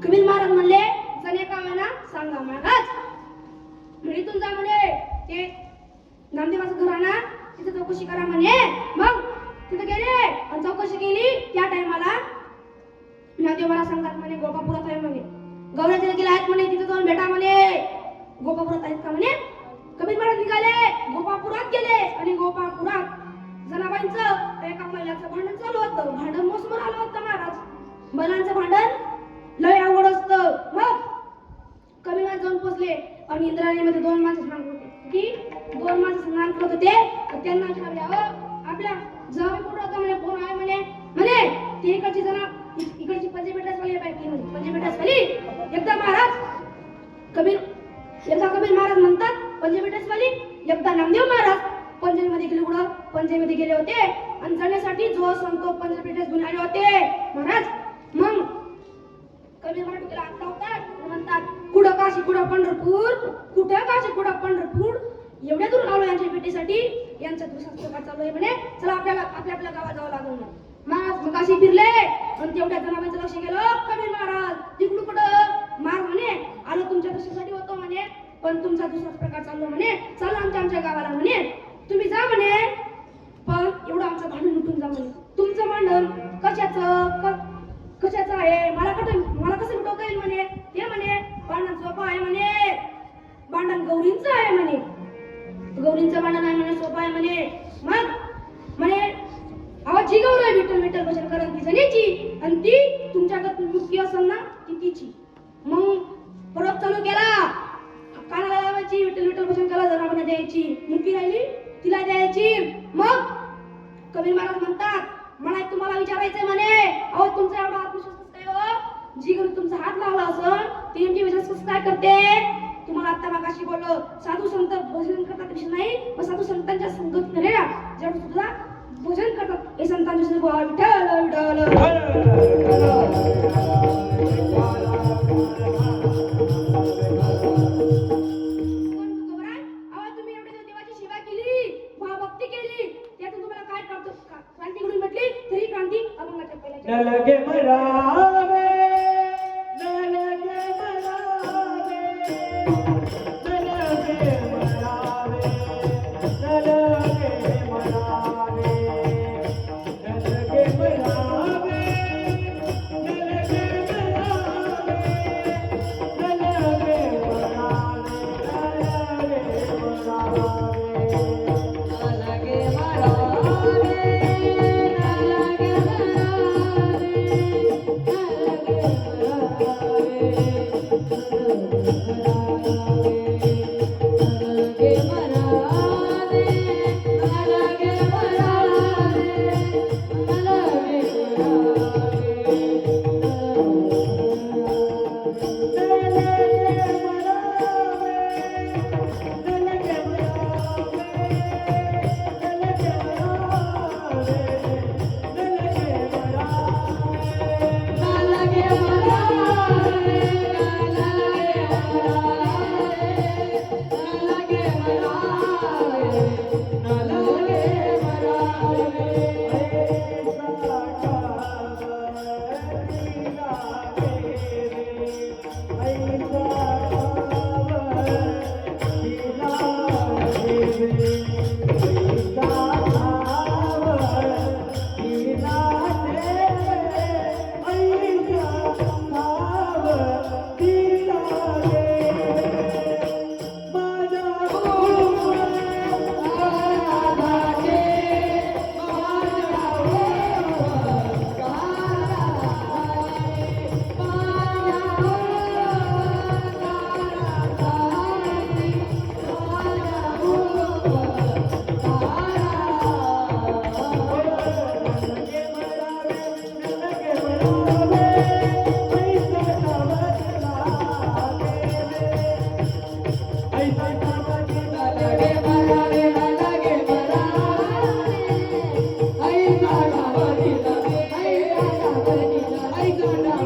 Speaker 1: कबीर महाराज म्हणले जणे का म्हणा सांगा महाराज. म्हणजे इथून जा म्हणे ते नामदेवाचं घर आहे ना तिथे चौकशी करा म्हणे. मग तिथे गेले आणि चौकशी केली. त्या टायमाला नामदेव मला सांगतात म्हणे गोपापुरात आहे म्हणे. गौऱ्याच्या गेले आहेत म्हणे तिथे जाऊन भेटा म्हणे. गोपापुरात आहेत का म्हणे. कबीर महाराज निघाले गोपापुरात गेले आणि गोपापुरात जनाबाईंचं एका महिलाचं भांडण चालू होतं. भांडण मोसमोर आलं होतं महाराज. बैलांचं भांडण लय आवड असतं. मग कबीर महाराज जाऊन पोहोचले आणि इंद्रायणीमध्ये 2 माणसं स्नान करत होते. की 2 माणसं स्नान करत होते. त्यांना विचारले आपल्या जवळ कुठं होतं म्हणे. कोण आहे म्हणे. म्हणे ते इकडची जण इकडची पंचपेठासवाली पाहिजे म्हणे. पंचपेठासवाली एकदा कबीर महाराज म्हणतात पंचपेठासवाली. एकदा नामदेव महाराज पंचमीमध्ये गेले. कुठं पंचमीमध्ये गेले होते आणि जाण्यासाठी जो संतो पंचपेठास घेऊन आले होते महाराज. मग कबीर महाराज डोक्याला हात लावतात म्हणतात कुठं काशी कुठं पंढरपूर. कुठं काशी कुठं पंढरपूर. एवढ्या दूर आलो यांच्या भेटीसाठी. यांचा दुसरा चालू आहे म्हणे. चला आपल्या गावात जावं लागलं म्हणे. महाराज मग काशी फिरले आणि तेवढ्या जनाबाईंचं लक्ष गेलं. कबीर महाराज तिकडून कुठं महाराज म्हणे आलो तुमच्या दर्शनासाठी होतो म्हणे पण तुमचा दुसराच प्रकार चाललो म्हणे. चला आमच्या गावाला म्हणे. तुम्ही जा म्हणे पण एवढं आमचं भांडण मिटून जा म्हणे. तुमचं भांडण कशाचं आहे मला कसं मिटवता येईल म्हणे. ते म्हणे भांडण सोपं आहे म्हणे. भांडण गौरींचं आहे म्हणे. गौरींचं भांडण आहे म्हणे सोपं आहे म्हणे. मग म्हणे आवाजी गौर आहे विठ्ठल विठ्ठल भजन करून ती जणीची आणि ती तुमच्याकडे मुक्ती असेल ना ती तिची. मग परत चालू केला. कानाला लावायची विठ्ठल विठ्ठल भजन करा जनाबाईंना द्यायची. मुक्ती राहिली तिला द्यायची. मग कबीर महाराज म्हणतात मला एक तुम्हाला विचारायचंय म्हणे. अहो तुमचा एवढा आत्मविश्वास कसं काय हो. जी गौरी तुमचा हात लावला असं ती तुमची विश्वास कसं काय करते. तुम्हाला आता मागाशी बोललो साधू संत भजन करतात विषय नाही पण साधू संतांच्या संगतीने रे जेवढं सुद्धा भजन करतात हे संतांचे विठ्ठल तुम्ही एवढी देवाची सेवा केली भावभक्ती केली त्यातून तुम्हाला काय क्रांती घडून भेटली. तरी क्रांती अभंगाच्या पहिल्या
Speaker 2: नलगे मरावे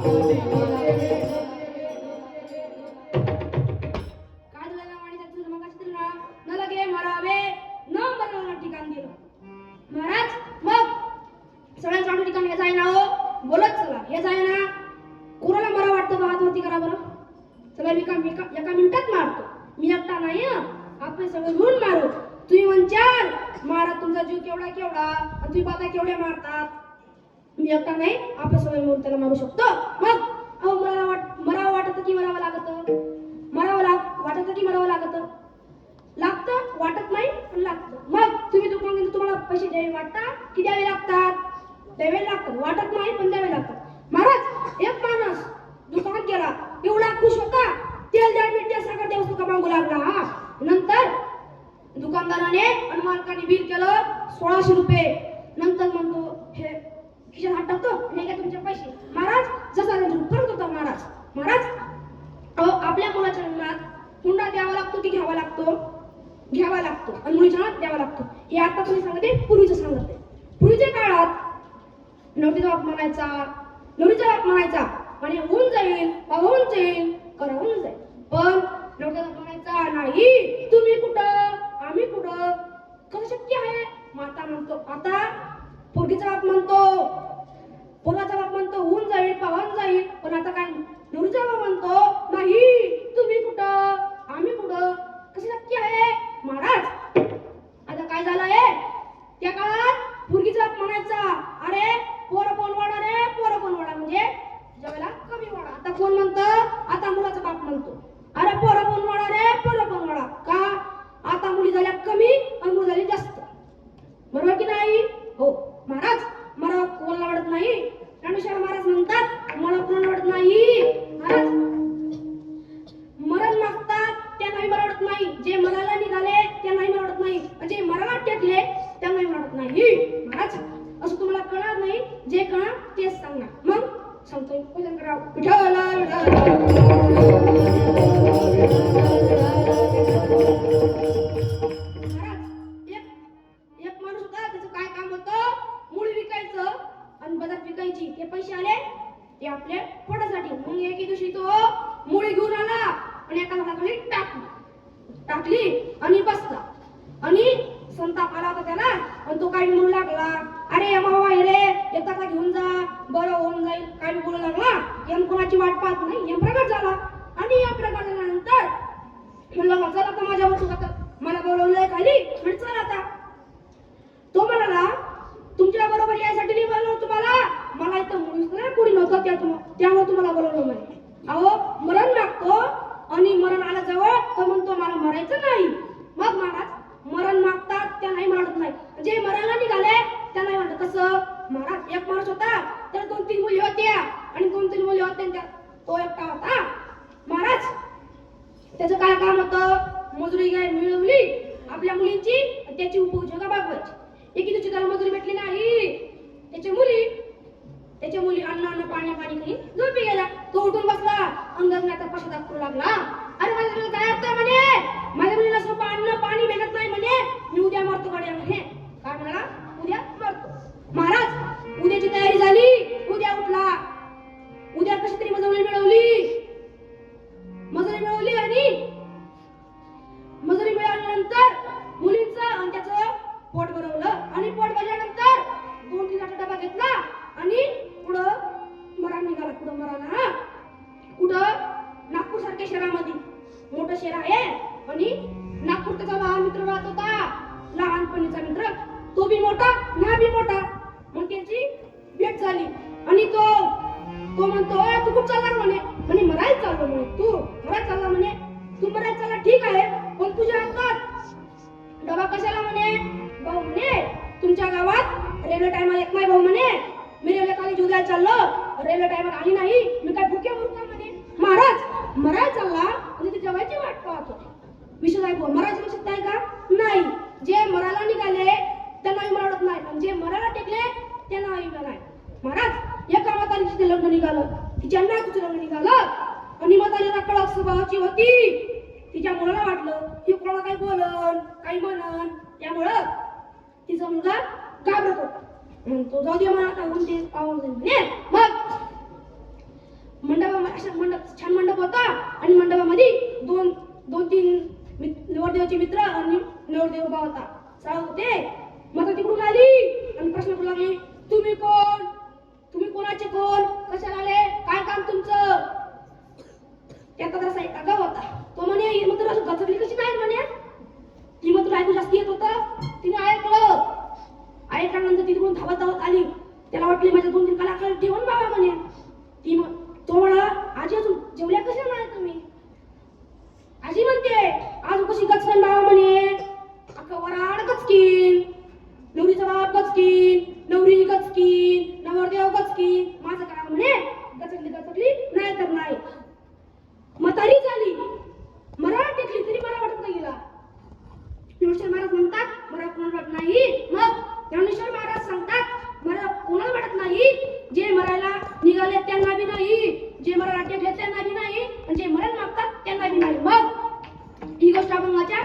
Speaker 1: काय झालं आणि त्याचं मगाशी तरी ना न लगे मरावे न मरणाला ठिकाण दिलं. महाराज मग सगळ्यांचं आपलं ठिकाण हे जाय ना हो, बोलत चला हे जाय ना. कोणाला मला वाटतं का हातवरती करा बरं. चला मी एका मिनिटात मारतो. मी एकटा नाही आपण सगळे मिळून मारू. तुम्ही म्हणचाल महाराज तुमचा जीव केवढा केवढा आणि तुम्ही पाहता केवढे मारतात. मी एकटा नाही आपण सगळे मिळून त्याला मारू शकतो. मग अहो मरावं वाटतं की मरावं लागतं. वाटतं की मरावं लागतं. वाटत नाही पण लागतं. मग तुम्ही दुकानात तुम्हाला पैसे द्यावे वाटतात की द्यावे लागतात. द्यावे लागतात. वाटत नाही पण द्यावे लागतात. महाराज एक माणूस दुकानात गेला एवढा खुश होता तेल द्या मीठ द्या साखर द्या वस्तू का मागू लागला. हा नंतर दुकानदाराने आणि मालकाने बिल केलं 1600 रुपये. नंतर म्हणतो हे खिशात हात टाकतो नाही का तुमचे पैसे. महाराज जसा परत होता. महाराज आपल्या मुलाच्या लग्नात हुंडा द्यावा लागतो की घ्यावा लागतो. घ्यावा लागतो आणि मुलीच्या नावात द्यावा लागतो. हे आता तुम्ही सांगते पूर्वीचं सांगते. पूर्वीच्या काळात नवरीचा बाप म्हणायचा आणि होऊन जाईल पाहून जाईल करावून जाईल. पण नवरीचा बाप म्हणायचा नाही तुम्ही कुठं आम्ही कुठं कसं शक्य आहे. माता म्हणतो आता पोरगीचा बाप म्हणतो पोराचा बाप म्हणतो होऊन जाईल पाहून जाईल. पण आता काय नवरीचा बाप म्हणतो नाही तुम्ही कुठं आम्ही कुठं कसं शक्य आहे. महाराज आता काय झालंय त्या काळात पोरगीचा बाप म्हणायचा अरे पोरं कोण वाडा रे पोरं कोण वाडा म्हणजे ज्यावेळेला कमी वाडा. आता कोण म्हणतं आता मुलाचा बाप म्हणतो अरे पोरं कोण वाडा रे पोरं कोण वाडा. का आता मुली झाल्या कमी आणि मुली झाली जास्त. बरोबर की नाही. हो महाराज मला कोणाला वाटत नाही. ज्ञानेश्वर महाराज म्हणतात मला कोणाला वाटत नाही. महाराज मरण मागतात त्या नाही मला वाटत नाही. जे मरायला निघाले त्या नाही मला वाटत नाही. जे मराला टेकले त्या नाही मला वाटत नाही. महाराज असं तुम्हाला कळणार नाही. जे कळणार तेच सांगणार. मग सांगतोय पूजन करा विठ्ठल एक माणूस होता त्याचं काय काम होतं मूळ विकायचं आणि बाजारात विकायची. ते पैसे आले ते आपल्या पोटासाठी. मग एके दिवशी तो मुळी घेऊन आला आणि एका झाडाखाली टाकली आणि बसला आणि संताप आला होता त्याला. आणि तो काही म्हणू लागला अरे मावा रे येता घेऊन जा बरं होऊन जाईल. काही बोलू लागला यम कोणाची वाट पाहत नाही. यम प्रगट झाला आणि या प्रगट झाल्यानंतर म्हणलं चला आता माझ्यावर तू आता मला बोलवलंय खाली म्हणजे चला आता. तो म्हणाला तुमच्या बरोबर यायसाठी नाही बोलवलं तुम्हाला. मला इथं मुलीच कोणी नव्हतं त्यामुळे तुम्हाला बोलवलं म्हणे. अहो मरण मागतो आणि मरण आलं जवळ तो म्हणतो मला मरायचं नाही. मग महाराज मरण मागतात त्या नाही म्हणत नाही. जे मरायला निघाले त्या नाही म्हणत. कसं महाराज एक माणूस होता तर 2-3 मुली होत्या आणि 2-3 मुली होत्या तो एकटा होता. महाराज त्याचं काय काम होतं मजुरी मिळवली आपल्या मुलींची त्याची उपयोगिता भागवायची. एके दिवशी त्याला मजुरी भेटली नाही. त्याच्या मुली अन्न पाणी खाली झोपी गेल्या. तो उठून बसला अंगणाचा पश्चाताप करू लागला. अरे माझ्या मुलीला काय अर्थ म्हणे माझ्या मुलीला सोपं अन्न पाणी भेटत नाही म्हणे. मी उद्या मरतो गाड्या म्हणे. काय म्हणाला उद्या मरतो. महाराज उद्याची तयारी झाली. उद्या उठला. उद्या कशी तरी मजुरी मिळवली आणि मजुरी मिळाल्यानंतर मुलींचं आणि त्याचं पोट भरवलं आणि पोट भरल्यानंतर 2-3 डबा घेतला आणि पुढं मरण निघाला. पुढं मराला कुठं नागपूर सारख्या शहरामध्ये मोठं शहर आहे आणि नागपूर त्याचा लहान मित्र राहत होता. लहानपणीचा मित्र तो बी मोठा ना बी मोठा. मग त्याची भेट झाली आणि तो म्हणतो तू कुठं चालला म्हणे मरायला चाललो म्हणे. तू मरायला चालला म्हणे. तू मरायला चालला ठीक आहे पण तुझ्या हातात डबा कशाला म्हणे. भाऊ म्हणे तुमच्या गावात रेल्वे टायमाला येत नाही भाऊ म्हणे. मी रेल्वे खाली जुदायला चाललो रेल्वे टायमाला आली नाही मी काय भुके मुरका म्हणे. महाराज मरायला चालला आणि ती जेवायची वाट पाहत होती. विषय आहे मरायचं लक्षात आहे का नाही. जे मरायला निघाले त्यांना मरत नाही पण जे मरायला टेकले त्यांना नाही. महाराज एका म्हातारीचं ते लग्न निघालं. तिच्या नातूचं लग्न निघालं आणि म्हातारीला कडक स्वभावाची होती. तिच्या मुलाला वाटलं की कोणाला काही बोलन काही म्हणन त्यामुळं तिचा मुलगा घाबरत होता. म्हणतो जाऊ दे मला आता होऊन ते पाहून जाईल म्हणे. मग अशा मंडप छान मंडप होता आणि मंडपामध्ये दोन दोन तीन नवरदेवाचे मित्र आणि नवरदेव उभा होता सगळे होते. मग तिकडून आली आणि प्रश्न करू लागली, तुम्ही कोण, तुम्ही कोणाचे कोण, कशाला आले, काय काम तुमचं. त्याचा जरा एक आगाव होता. तो म्हणे मग तुला गचकली कशी नाही म्हणे, ती मग तुला ऐकू जास्त येत होतं. तिने ऐकलं. ऐकल्यानंतर तिकडून धावत धावत आली. त्याला वाटले माझ्या 2-3 कलाकार ठेवून बाबा म्हणे. ती तो म्हणा, आजी अजून जेवल्या कशा नाही तुम्ही. आजी म्हणते आज कशी गचकन बाबा म्हणे, अख्खा वराड गचकीन, नवरीचा बाप गचकीन, नवरी गचकीन, नवरदेव गचकीन. माझं काय म्हणे, गचकली नाही तर नाही. म्हातारी झाली, मला टेकली तरी मला वाटत नाही गेला. ज्ञानेश्वर महाराज म्हणतात मला कोणाला वाटत नाही. मग ज्ञानेश्वर महाराज सांगतात मला कोणाला वाटत नाही, जे मरायला निघाले त्यांना बी नाही, जे मरायला टेकले त्यांना बी नाही, आणि जे मरण मागतात त्यांना बी नाही. मग ही गोष्ट आपण माझ्या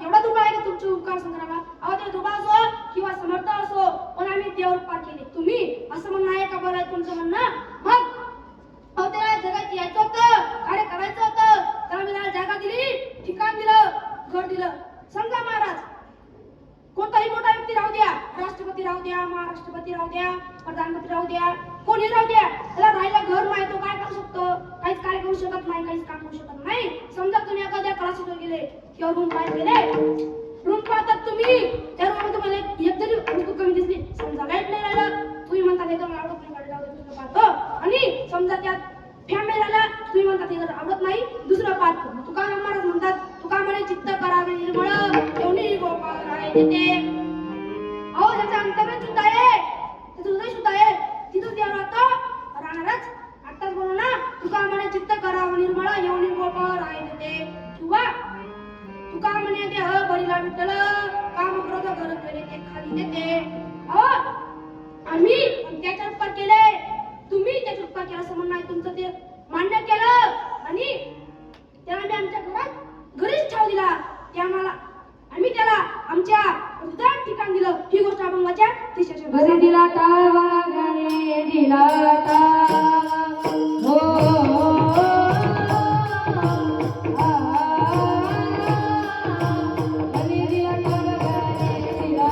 Speaker 1: एवढा दुबळा आहे का तुमचे उपकार संग्रामा. अहो ते दुबळा असो किंवा समर्थ असो, पण आम्ही देवर पार केले तुम्ही, असं म्हणणं आहे का बरं तुमचं म्हणणं? मग अहो त्याला जगात यायचं होतं, कार्य करायचं होतं, त्याला मी त्याला जागा दिली, ठिकाण दिलं, घर दिलं. समजा महाराज कोणताही मोठा व्यक्ती राहू द्या, राष्ट्रपती राहू द्या, महाराष्ट्रपती राहू द्या, प्रधानमंत्री राहू द्या, कोणी राहू द्या, त्याला राहायला घर नाही, तो काय करू शकतो? काहीच कार्य करू शकत नाही, काहीच काम करू शकत नाही. समजा तुम्ही एखाद्या क्लासवर गेले किंवा रूम बाहेर गेले, रूम पाहतात तुम्ही, त्या रूम मध्ये तुम्हाला एक जरी वस्तू कमी दिसली, समजा लाईट नाही राहिलं, तुम्ही म्हणता ते तर मला आवडत नाही, गाडी जाऊ दे, दुसरं पाहतो. आणि समजा त्यात फॅन नाही राहिला, तुम्ही म्हणता ते जर आवडत नाही, दुसरं पाहतो. तुकाराम महाराज म्हणतात, तुका म्हणे चित्त करावे निर्मळ, एवढी गोपाळ राय देते. अहो ज्याचं अंतर्गत शुद्ध आहे, त्याचं हृदय शुद्ध आहे, तिथून देव राहतो, राहणारच. आत्ताच बोलू ना, तुका म्हणे चित्त करावं निर्मळ, एवढी गोपाळ राय देते. किंवा तुका म्हणे देह भरिला विठ्ठल, काम क्रोध घर केले ते खाली देते. अहो आम्ही त्याच्यावर उपकार केले, तुम्ही त्याच्यावर उपकार केला असं म्हणणं आहे तुमचं, ते मान्य केलं आणि त्याला आम्ही आमच्या घरात घरीच ठाव दिला, ते आम्ही त्याला आमच्या हृदयात ठिकाण दिलं. ही गोष्ट अभंगाच्या 30
Speaker 3: घरी दिला टावा, घरी दिला टावा, हो घरी दिला टावा, घरी दिला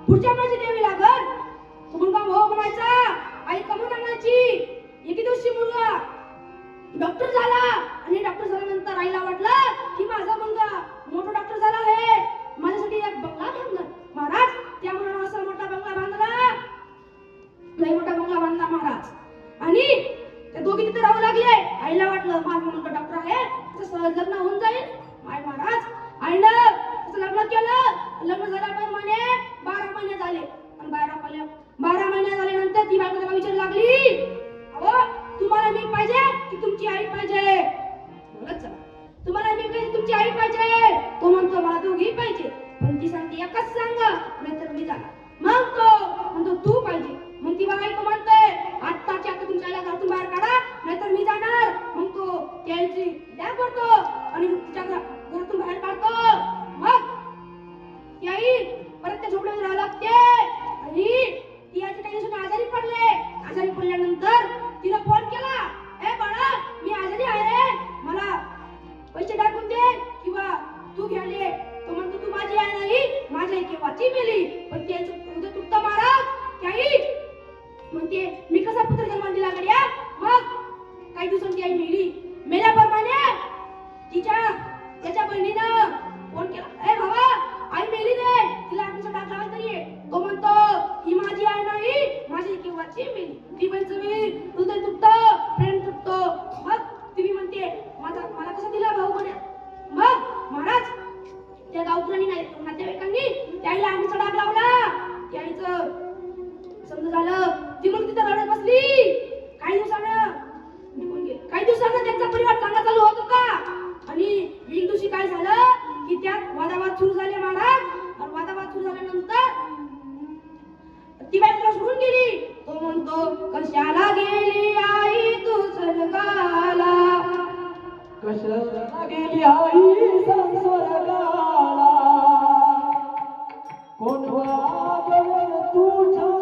Speaker 1: पुढच्या माझी द्यावी लागल. तो मुलगा हो म्हणायचा, आई कमून आणायची. एके दिवशी मुलगा डॉक्टर झाला आणि डॉक्टर झाल्यानंतर आईला वाटलं की माझा मुलगा मोठा डॉक्टर झाला आहे, माझ्यासाठी एक बंगला बांधला. महाराज त्या मुलानं असा मोठा बंगला बांधला, लय मोठा बंगला बांधला महाराज. आणि ते दोघी तिथे राहू लागले. आईला वाटलं माझा मुलगा डॉक्टर आहे, त्याचं सहज लग्न होऊन जाईल. माय महाराज आईनं त्याचं लग्न केलं. लग्न झाल्याप्रमाणे 12 महिने झाले. आणि 12 महिने झाल्यानंतर ती बायको त्याला विचारू लागली, अहो तुम्हाला मी पाहिजे की तुमची आई पाहिजे? बोलत चला, तुम्हाला मी पाहिजे तुमची आई पाहिजे? तो म्हणतो मला दोघी पाहिजे. पण ती सांगते एकच सांग नाहीतर मी जाणार. मग तो म्हणतो तू पाहिजे. मग ती बायको म्हणते आत्ताच्या आता तुमच्या आईला घरातून बाहेर काढा नाहीतर मी जाणार. मग तो त्याची बॅग भरतो आणि तिच्या म्हणते मी कसा पुत्र जन्माला दिला गड्या. मग काही दिवसांनी ती आई मेली. मेल्याप्रमाणे त्याच्या बहिणीनं फोन केला, ए भावा आई मेली नाही, तिला आमचा डाक लावा तरी. तो म्हणतो ही माझी आई नाही, माझी केव्हाची मेली. ती पंचमी हृदय तुटतं, प्रेम तुटतं. मग ती म्हणते मला कसं दिला भाऊ म्हणे. मग महाराज त्या गावकऱ्यांनी नातेवाईकांनी त्या आईला आमचा डाक लावला. त्या आईचं समज झालं. ती मग तिथं रडत बसली. काही दिवसानं निघून गेली. काही दिवसानं त्यांचा परिवार चांगला चालू होत होता. आणि एक दिवशी काय झालं की त्यात वादावाद सुरू झाले महाराज. आणि वादावाद सुरू झाल्यानंतर ती बाई तुला सोडून गेली. तो म्हणतो कशाला गेली आई तू स्वर्गाला,
Speaker 2: कशाला गेली आई स्वर्गाला, कोण वागवेल तुझ्या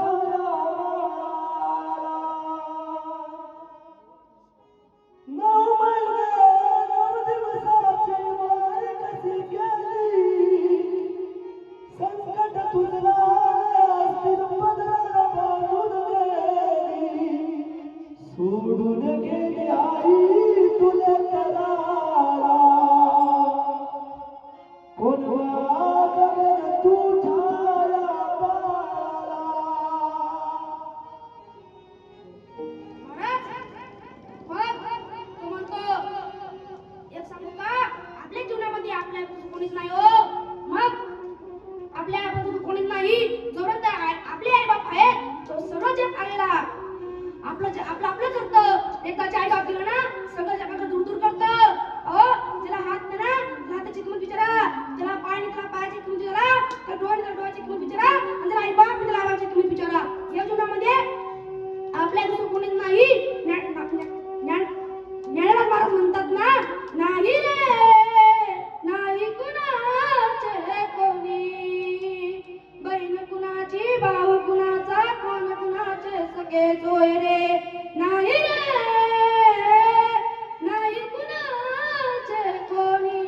Speaker 2: सोडून गेली आई तुला कराला, कोण वागवेल तुझ्या बाळाला.
Speaker 1: तो म्हणतो एक सांगू का, आपल्या जीवनामध्ये आपल्या कोणीच नाही हो. मग आपल्या आईबाजू कोणीच नाही. जोपर्यंत आपले आई बाप आहे तो सगळं जग आलेला आपलं करतं. एकाच्या आई बाप गेलं ना सगळं जगाकडे दूर दूर करतं. ज्याला हात नाही ना हाताची किंमत विचारा, ज्याला पाय नाही त्याला पायाची किंमत विचारा, त्या डोळ्याची किंमत विचारा, आणि ज्याला आई बाप त्याला आईबापाची किंमत विचारा. या जीवनामध्ये आपल्या दुसरं कोणीच नाही. ज्ञानराज महाराज म्हणतात ना, नाही रे नाही कुणाचे कोणी, बहीण कुणाची भाऊ कुणाचा, कोण कुणाचे सगळे जोय रे. नाही रे नाही कुणाचे कोणी.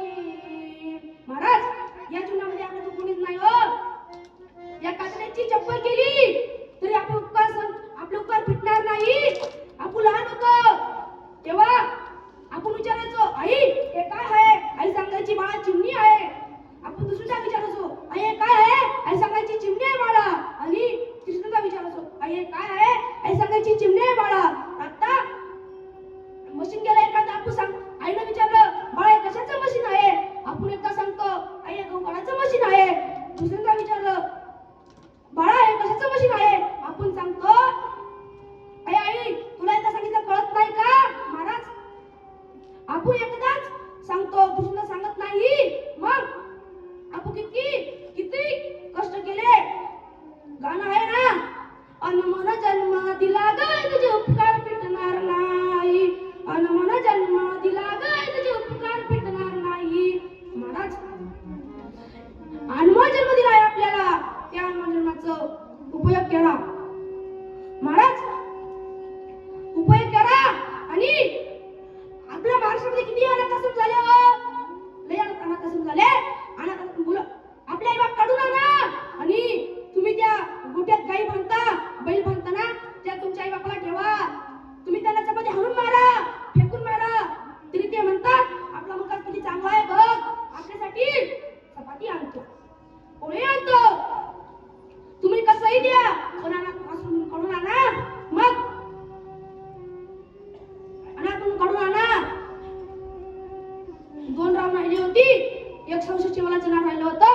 Speaker 1: महाराज या जीवनामध्ये आपल्या तो कोणीच नाही हो. या कातड्याची चप्पल केली तरी आपले उपकार फिटणार नाही. आपण लहान होतो तेव्हा आपण विचारायचो आई हे काय आहे, आई सांगायची बाळा चिमणी आहे. आपण दुसरीला विचारायचो आई हे काय आहे, आई सांगायची चिमणी आहे बाळा. आणि तिसरीला विचारायचो आई हे काय आहे, आई सांगायची चिमणी आहे बाळा. आता मशीन गेला एखादा आपण सांग, आईनं विचारलं बाळा हे कशाचं मशीन आहे, आपण एकदा सांगतो आई हे गहू मशीन आहे. दुसऱ्यांदा विचारलं बाळा हे कशाचं मशीन आहे, आपण सांगतो आई तुला एकदा सांगितलं कळत नाही का. महाराज आपण एकदाच सांगतो दुसऱ्यांदा सांगत नाही. मग आपण किती कष्ट केले. गाणं आहे ना, अनमन जन्म दिला ग तुझे उपकार फिटणार नाही, अनमन जन्म दिला ग तुझे उपकार फिटणार नाही. महाराज अनमोल जन्म दिलाय आपल्याला, त्या अनमोल जन्माचा उपयोग करा. महाराज उपयोग करा. आणि आपल्या महाराष्ट्रामध्ये किती अनाथाश्रम झाले हो, लय अनाथाश्रम झाले. अनाथ मुलं आपल्या आई बाप काढून आणा. आणि तुम्ही त्या गोट्यात गाई बांधता बैल बांधता ना, त्या तुमच्या आई बापाला ठेवा. तुम्ही त्यांना चपाती हाणून मारा, फेकून मारा, तरी ते म्हणतात आपला मुलगा किती चांगला आहे बघ, आपल्यासाठी चपाती आणतो, पोळी आणतो. तुम्ही कसंही द्या पण अनाथाश्रम काढून आणा. मग अनाथाश्रम काढून आणा. 2 राव राहिली होती, एक संशय मला नाव राहिलं होतं.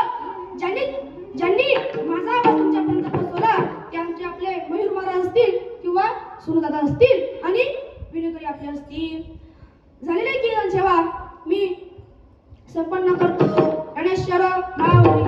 Speaker 1: ज्यांनी माझा आवाज तुमच्यापर्यंत पोहोचवला ते आमचे आपले मयूर महाराज असतील किंवा सुनदादा असतील आणि विनोदरी आपले असतील. झालेले कीर्तन सेवा मी संपन्न करतो. गणेश्वर
Speaker 2: माऊली